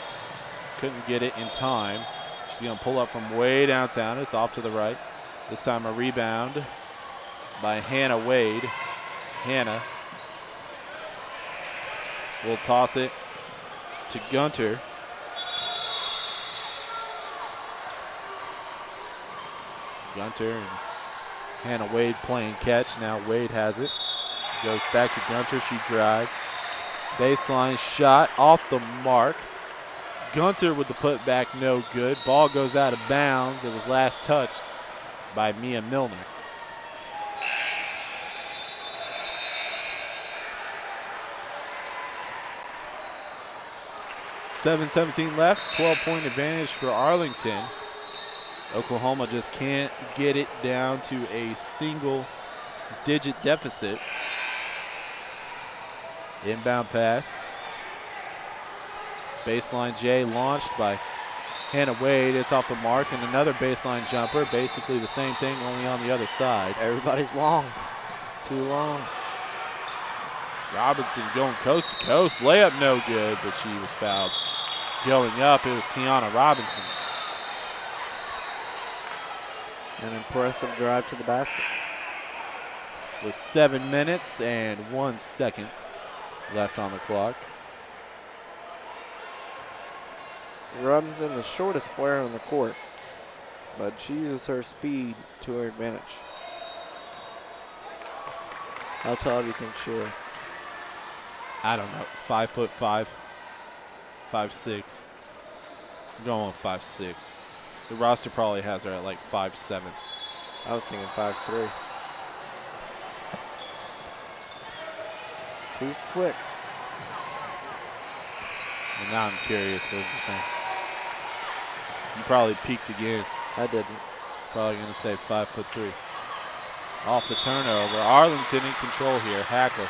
Couldn't get it in time. She's going to pull up from way downtown. It's off to the right. This time a rebound by Hannah Wade. Hannah will toss it to Gunter. Gunter and Hannah Wade playing catch. Now Wade has it. Goes back to Gunter. She drives. Baseline shot off the mark. Gunter with the putback, no good. Ball goes out of bounds. It was last touched by Mia Milner. .17 left, 12-point advantage for Arlington. Oklahoma just can't get it down to a single-digit deficit. Inbound pass. Baseline J launched by Hannah Wade. It's off the mark, and another baseline jumper. Basically the same thing, only on the other side. Everybody's long. Too long. Robinson going coast to coast. Layup no good, but she was fouled. Going up, it was Tiana Robinson. An impressive drive to the basket. With 7 minutes and 1 second left on the clock. Robinson, the shortest player on the court, but she uses her speed to her advantage. How tall do you think she is? I don't know, 5'5", 5'6". I'm going with 5'6". The roster probably has her at like 5'7". I was thinking 5'3". She's quick. And now I'm curious, where's the thing? You probably peeked again. I didn't. It's probably going to say 5'3". Off the turnover. Arlington in control here. Hackle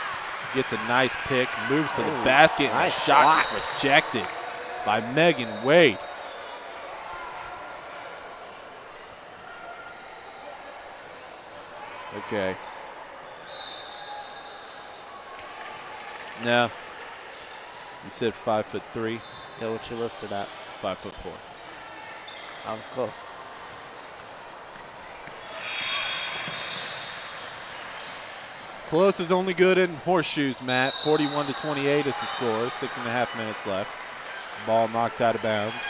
gets a nice pick, moves to the basket, and nice the shot block. is rejected by Megan Wade. Okay. No. You said 5'3". Yeah, what you listed at. 5'4". I was close. Close is only good in horseshoes, Matt. 41-28 is the score. 6.5 minutes left. Ball knocked out of bounds.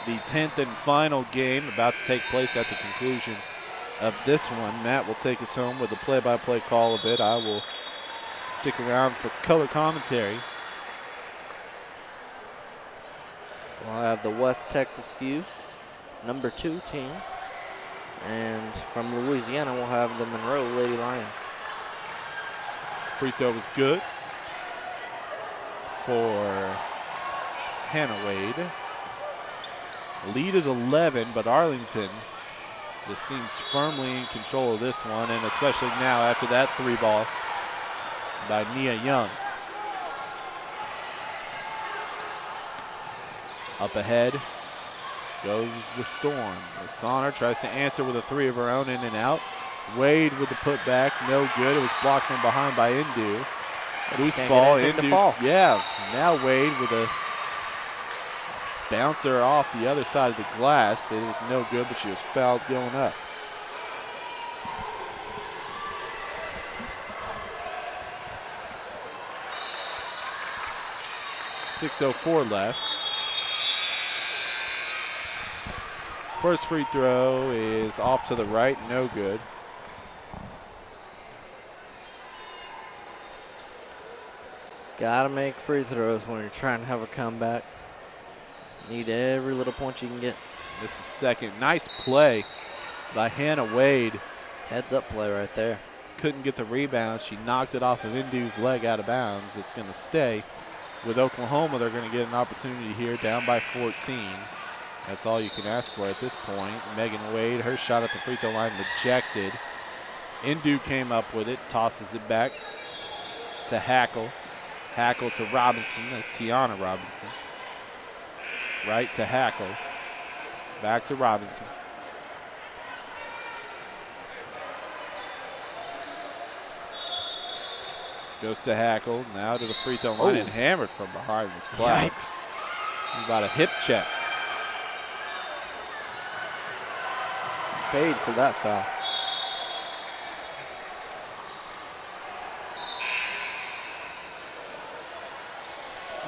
The 10th and final game about to take place at the conclusion of this one. Matt will take us home with the play-by-play call a bit. I will stick around for color commentary. We'll have the West Texas Fuse, number 2 team. And from Louisiana, we'll have the Monroe Lady Lions. Free throw was good for Hannah Wade. Lead is 11, but Arlington just seems firmly in control of this one, and especially now after that 3-ball by Nia Young. Up ahead goes the Storm. Massaner tries to answer with a 3 of her own, in and out. Wade with the putback, no good. It was blocked from behind by Indu. Loose ball, Indu. Yeah, now Wade with a bouncer off the other side of the glass. It was no good, but she was fouled going up. .604 left. First free throw is off to the right, no good. Gotta make free throws when you're trying to have a comeback. Need every little point you can get. This is second. Nice play by Hannah Wade. Heads up play right there. Couldn't get the rebound. She knocked it off of Indu's leg out of bounds. It's going to stay. With Oklahoma, they're going to get an opportunity here, down by 14. That's all you can ask for at this point. Megan Wade, her shot at the free throw line rejected. Indu came up with it, tosses it back to Hackle. Hackle to Robinson. That's Tiana Robinson. Right to Hackle. Back to Robinson. Goes to Hackle. Now to the free throw line and hammered from behind was Cloud. Yikes. About a hip check. Paid for that foul.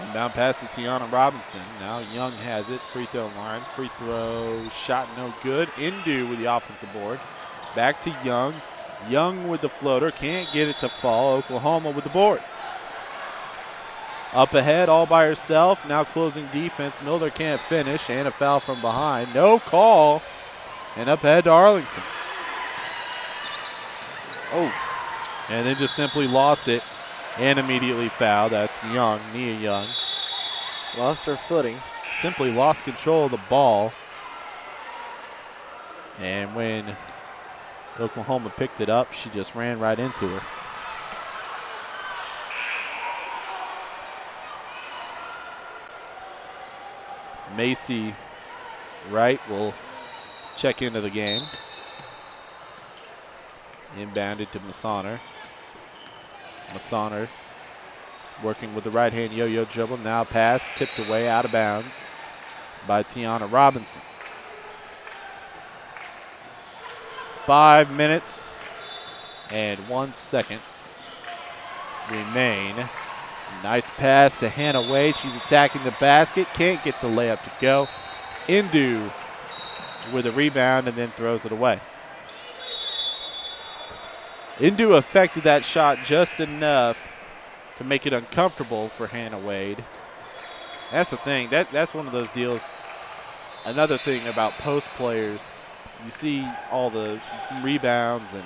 Inbound pass to Tiana Robinson. Now Young has it. Free throw line. Free throw shot no good. Indu with the offensive board. Back to Young. Young with the floater. Can't get it to fall. Oklahoma with the board. Up ahead all by herself. Now closing defense. Miller can't finish. And a foul from behind. No call. And up ahead to Arlington. Oh. And then just simply lost it. And immediately fouled. That's Young, Nia Young. Lost her footing. Simply lost control of the ball. And when Oklahoma picked it up, she just ran right into her. Macy Wright will check into the game. Inbounded to Massoner. Massoner working with the right hand yo-yo dribble. Now pass tipped away out of bounds by Tiana Robinson. 5 minutes and 1 second remain. Nice pass to Hannah Wade. She's attacking the basket. Can't get the layup to go. Indu with a rebound and then throws it away. Indu affected that shot just enough to make it uncomfortable for Hannah Wade. That's the thing. That's one of those deals. Another thing about post players, you see all the rebounds and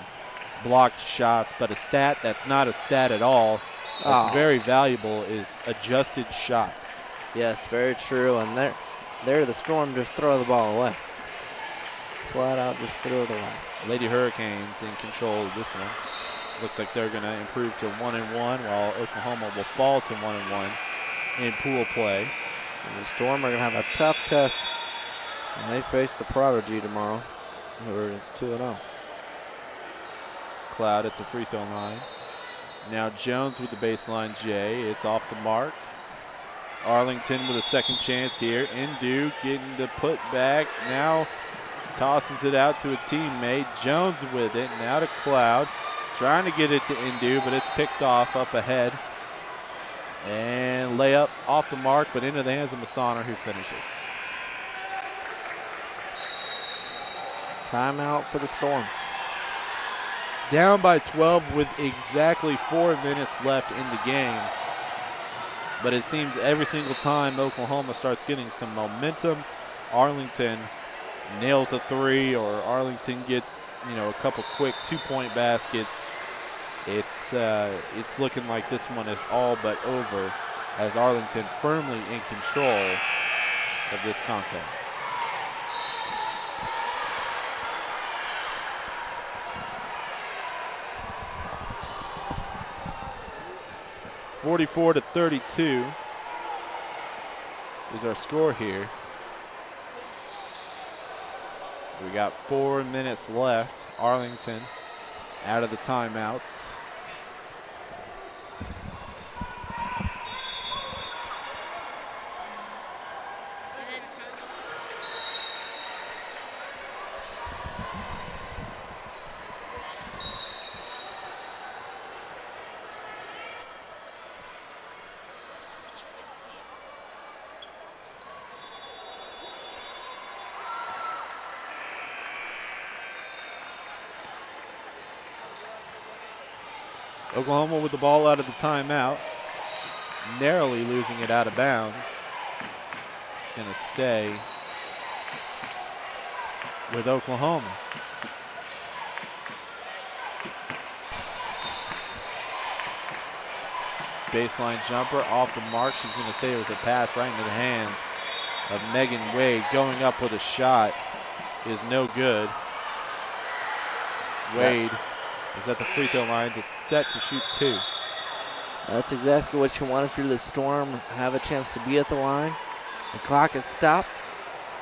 blocked shots, but a stat that's not a stat at all, that's very valuable, is adjusted shots. Yes, very true. And there the Storm just throw the ball away. Flat out just throw it away. Lady Hurricanes in control of this one. Looks like they're going to improve to 1-1, while Oklahoma will fall to 1-1 in pool play. And the Storm are going to have a tough test when they face the Prodigy tomorrow, who is 2-0. Cloud at the free throw line. Now Jones with the baseline J. It's off the mark. Arlington with a second chance here. Indu getting the put back. Now tosses it out to a teammate. Jones with it. Now to Cloud. Trying to get it to Indu, but it's picked off up ahead. And layup off the mark, but into the hands of Massoner, who finishes. Timeout for the Storm. Down by 12 with exactly 4 minutes left in the game. But it seems every single time Oklahoma starts getting some momentum, Arlington nails a three, or Arlington gets, a couple quick 2-point baskets. It's looking like this one is all but over, as Arlington firmly in control of this contest. (44-32) is our score here. We got 4 minutes left. Arlington out of the timeouts. Oklahoma with the ball out of the timeout. narrowly losing it out of bounds. It's going to stay with Oklahoma. Baseline jumper off the mark. She's going to say it was a pass right into the hands of Megan Wade. Going up with a shot is no good. Wade is at the free throw line to set to shoot 2. That's exactly what you want if you're the Storm. Have a chance to be at the line. The clock is stopped,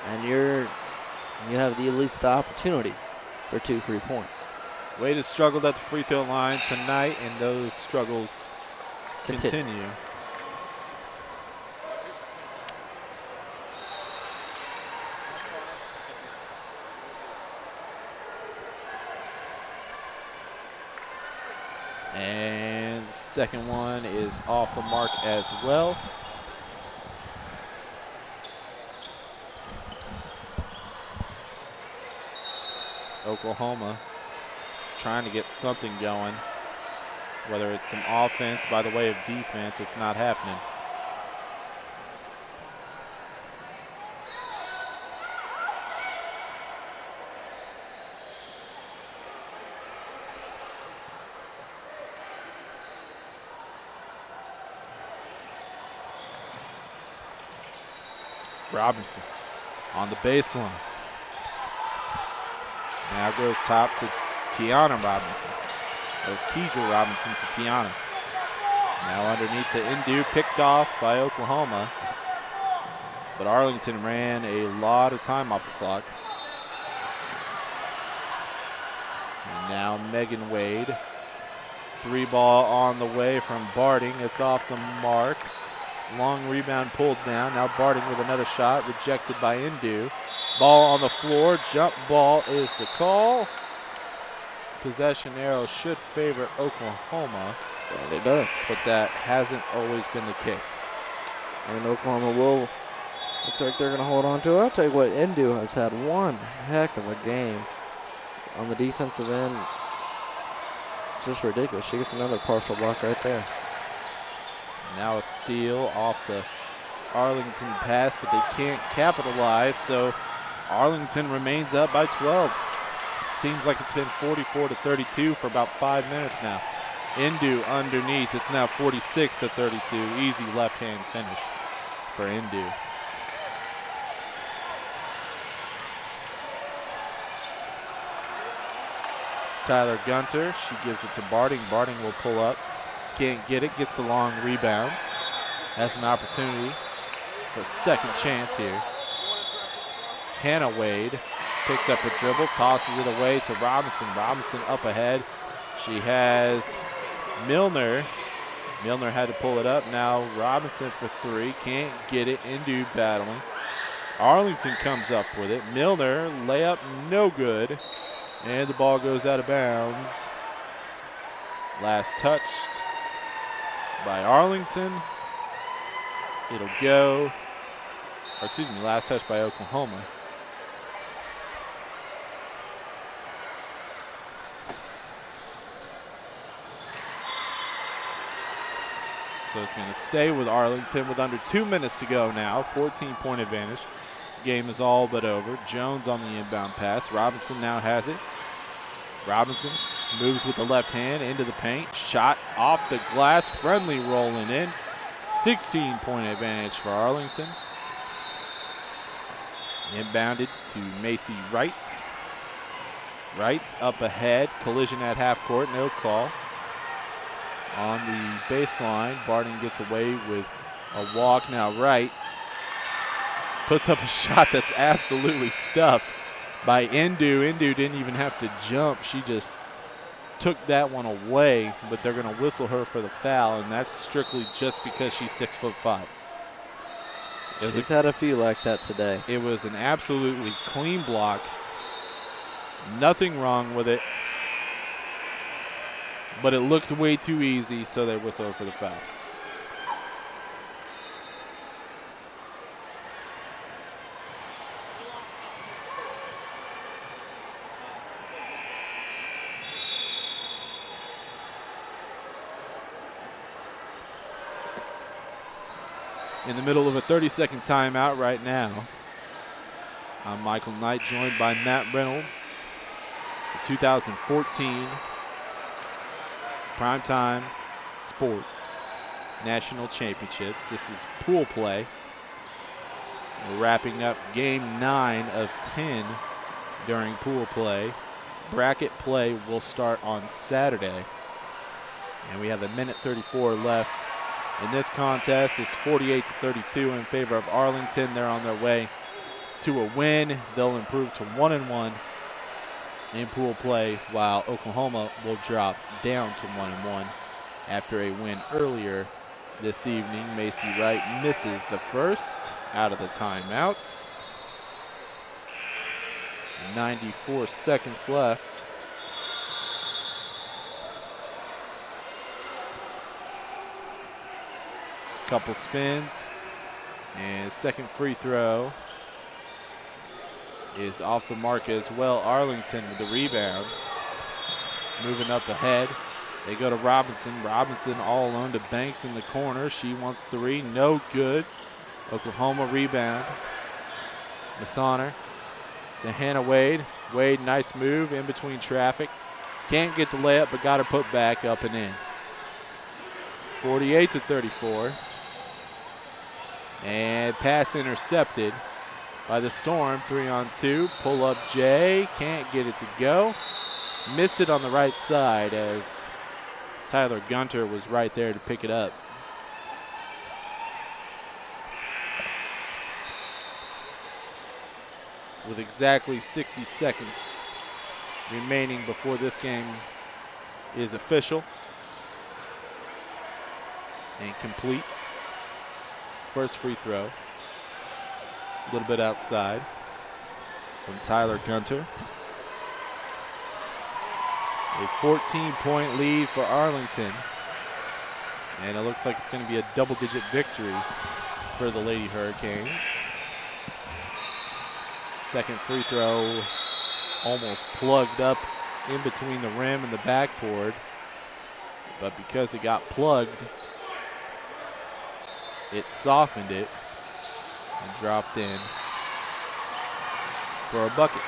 and you have at least the opportunity for 2 free points. Wade has struggled at the free throw line tonight, and those struggles continue. And the second one is off the mark as well. Oklahoma trying to get something going. Whether it's some offense by the way of defense, it's not happening. Robinson on the baseline. Now goes top to Tiana Robinson. That was Keidra Robinson to Tiana. Now underneath to Indu, picked off by Oklahoma. But Arlington ran a lot of time off the clock. And now Megan Wade. 3 ball on the way from Barding. It's off the mark. Long rebound pulled down. Now Barding with another shot, rejected by Indu. Ball on the floor. Jump ball is the call. Possession arrow should favor Oklahoma. And it does. But that hasn't always been the case. And Oklahoma will, looks like they're going to hold on to it. I'll tell you what, Indu has had one heck of a game on the defensive end. It's just ridiculous. She gets another partial block right there. Now a steal off the Arlington pass, but they can't capitalize, so Arlington remains up by 12. Seems like it's been 44-32 for about 5 minutes now. Indu underneath. It's now 46-32. Easy left-hand finish for Indu. It's Tyler Gunter. She gives it to Barding. Barding will pull up. Can't get it. Gets the long rebound. Has an opportunity for a second chance here. Hannah Wade picks up a dribble, tosses it away to Robinson. Robinson up ahead. She has Milner. Milner had to pull it up. Now Robinson for 3. Can't get it. Indu battling. Arlington comes up with it. Milner, layup, no good. And the ball goes out of bounds. Last touched by Arlington. It'll go, or excuse me, last touch by Oklahoma. So it's going to stay with Arlington with under 2 minutes to go now. 14-point advantage. Game is all but over. Jones on the inbound pass. Robinson now has it. Robinson moves with the left hand into the paint. Shot off the glass. Friendly rolling in. 16-point advantage for Arlington. Inbounded to Macy Wrights. Wrights up ahead. Collision at half court. No call. On the baseline, Barding gets away with a walk. Now Wright puts up a shot that's absolutely stuffed by Indu. Indu didn't even have to jump. She just took that one away, but they're going to whistle her for the foul, and that's strictly just because she's 6'5". She's had a few like that today. It was an absolutely clean block. Nothing wrong with it. But it looked way too easy, so they whistled for the foul. in the middle of a 30-second timeout right now. I'm Michael Knight, joined by Matt Reynolds. It's the 2014 PrimeTime Sports National Championships. This is pool play. We're wrapping up game 9 of 10 during pool play. Bracket play will start on Saturday. And we have a minute 34 left in this contest. It's 48-32 in favor of Arlington. They're on their way to a win. They'll improve to 1-1 in pool play, while Oklahoma will drop down to 1-1 after a win earlier this evening. Macy Wright misses the first out of the timeouts. 94 seconds left. Couple spins, and second free throw is off the mark as well. Arlington with the rebound, moving up ahead. They go to Robinson. Robinson all alone to Banks in the corner. She wants three, no good. Oklahoma rebound. Massoner to Hannah Wade. Wade, nice move in between traffic. Can't get the layup, but got her put back up and in. 48-34. And pass intercepted by the Storm. 3-on-2. Pull up Jay. Can't get it to go. Missed it on the right side as Tyler Gunter was right there to pick it up. With exactly 60 seconds remaining before this game is official and complete. First free throw, a little bit outside from Tyler Gunter. A 14-point lead for Arlington. And it looks like it's going to be a double-digit victory for the Lady Hurricanes. Second free throw almost plugged up in between the rim and the backboard. But because it got plugged, it softened it and dropped in for a bucket.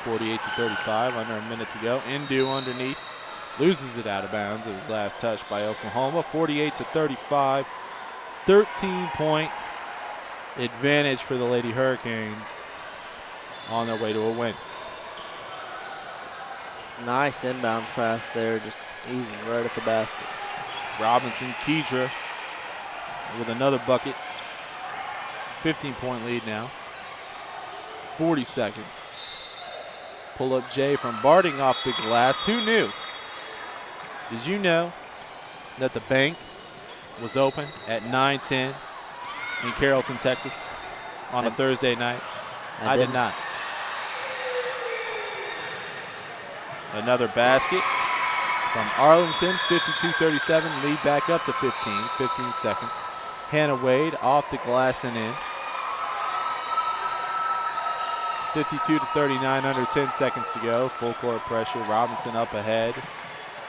48-35, under a minute to go. Indu underneath, loses it out of bounds. It was last touched by Oklahoma. 48-35, 13-point advantage for the Lady Hurricanes on their way to a win. Nice inbounds pass there, just easing right at the basket. Robinson Kedra with another bucket. 15-point lead now. 40 seconds. Pull up Jay from Barding off the glass. Who knew? Did you know that the bank was open at 9:10 in Carrollton, Texas on a Thursday night? I did not. Another basket from Arlington. 52-37, lead back up to 15. 15 seconds. Hannah Wade off the glass and in. 52-39, under 10 seconds to go. Full court pressure. Robinson up ahead.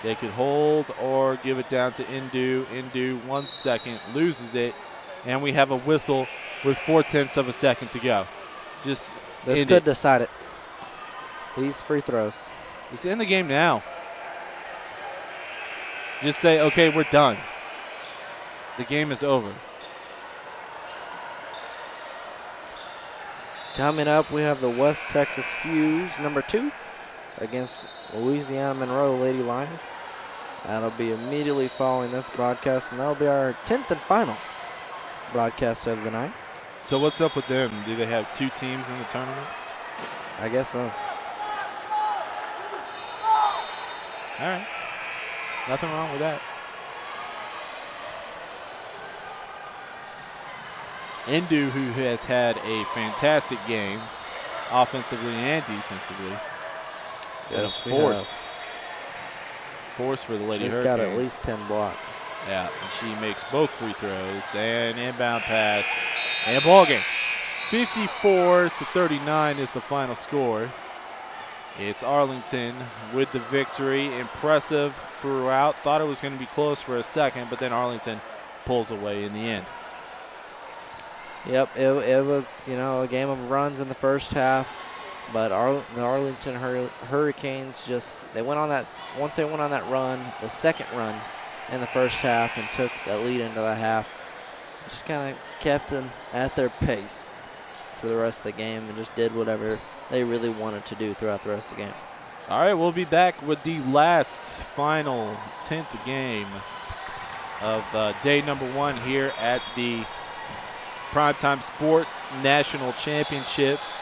They could hold or give it down to Indu. Indu, 1 second, loses it, and we have a whistle with 0.4 of a second to go. Just this could decide it. These free throws. It's in the game now. Just say, okay, we're done. The game is over. Coming up, we have the West Texas Fuse, number 2, against Louisiana Monroe Lady Lions. That'll be immediately following this broadcast, and that'll be our 10th and final broadcast of the night. So what's up with them? Do they have 2 teams in the tournament? I guess so. All right. Nothing wrong with that. Indu, who has had a fantastic game offensively and defensively. Yes, force for the Lady Hurricanes. She's got at least 10 blocks. Yeah, and she makes both free throws. And inbound pass and ball game. 54-39 is the final score. It's Arlington with the victory. Impressive throughout. Thought it was going to be close for a second, but then Arlington pulls away in the end. Yep, it was, a game of runs in the first half, but the Arlington Hurricanes they went on that, once they went on that run, the second run in the first half and took the lead into the half, just kind of kept them at their pace for the rest of the game and just did whatever they really wanted to do throughout the rest of the game. All right, we'll be back with the final 10th game of day number 1 here at the Primetime Sports National Championships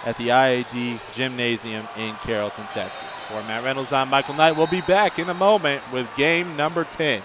at the IAD Gymnasium in Carrollton, Texas. For Matt Reynolds, I'm Michael Knight. We'll be back in a moment with game number 10.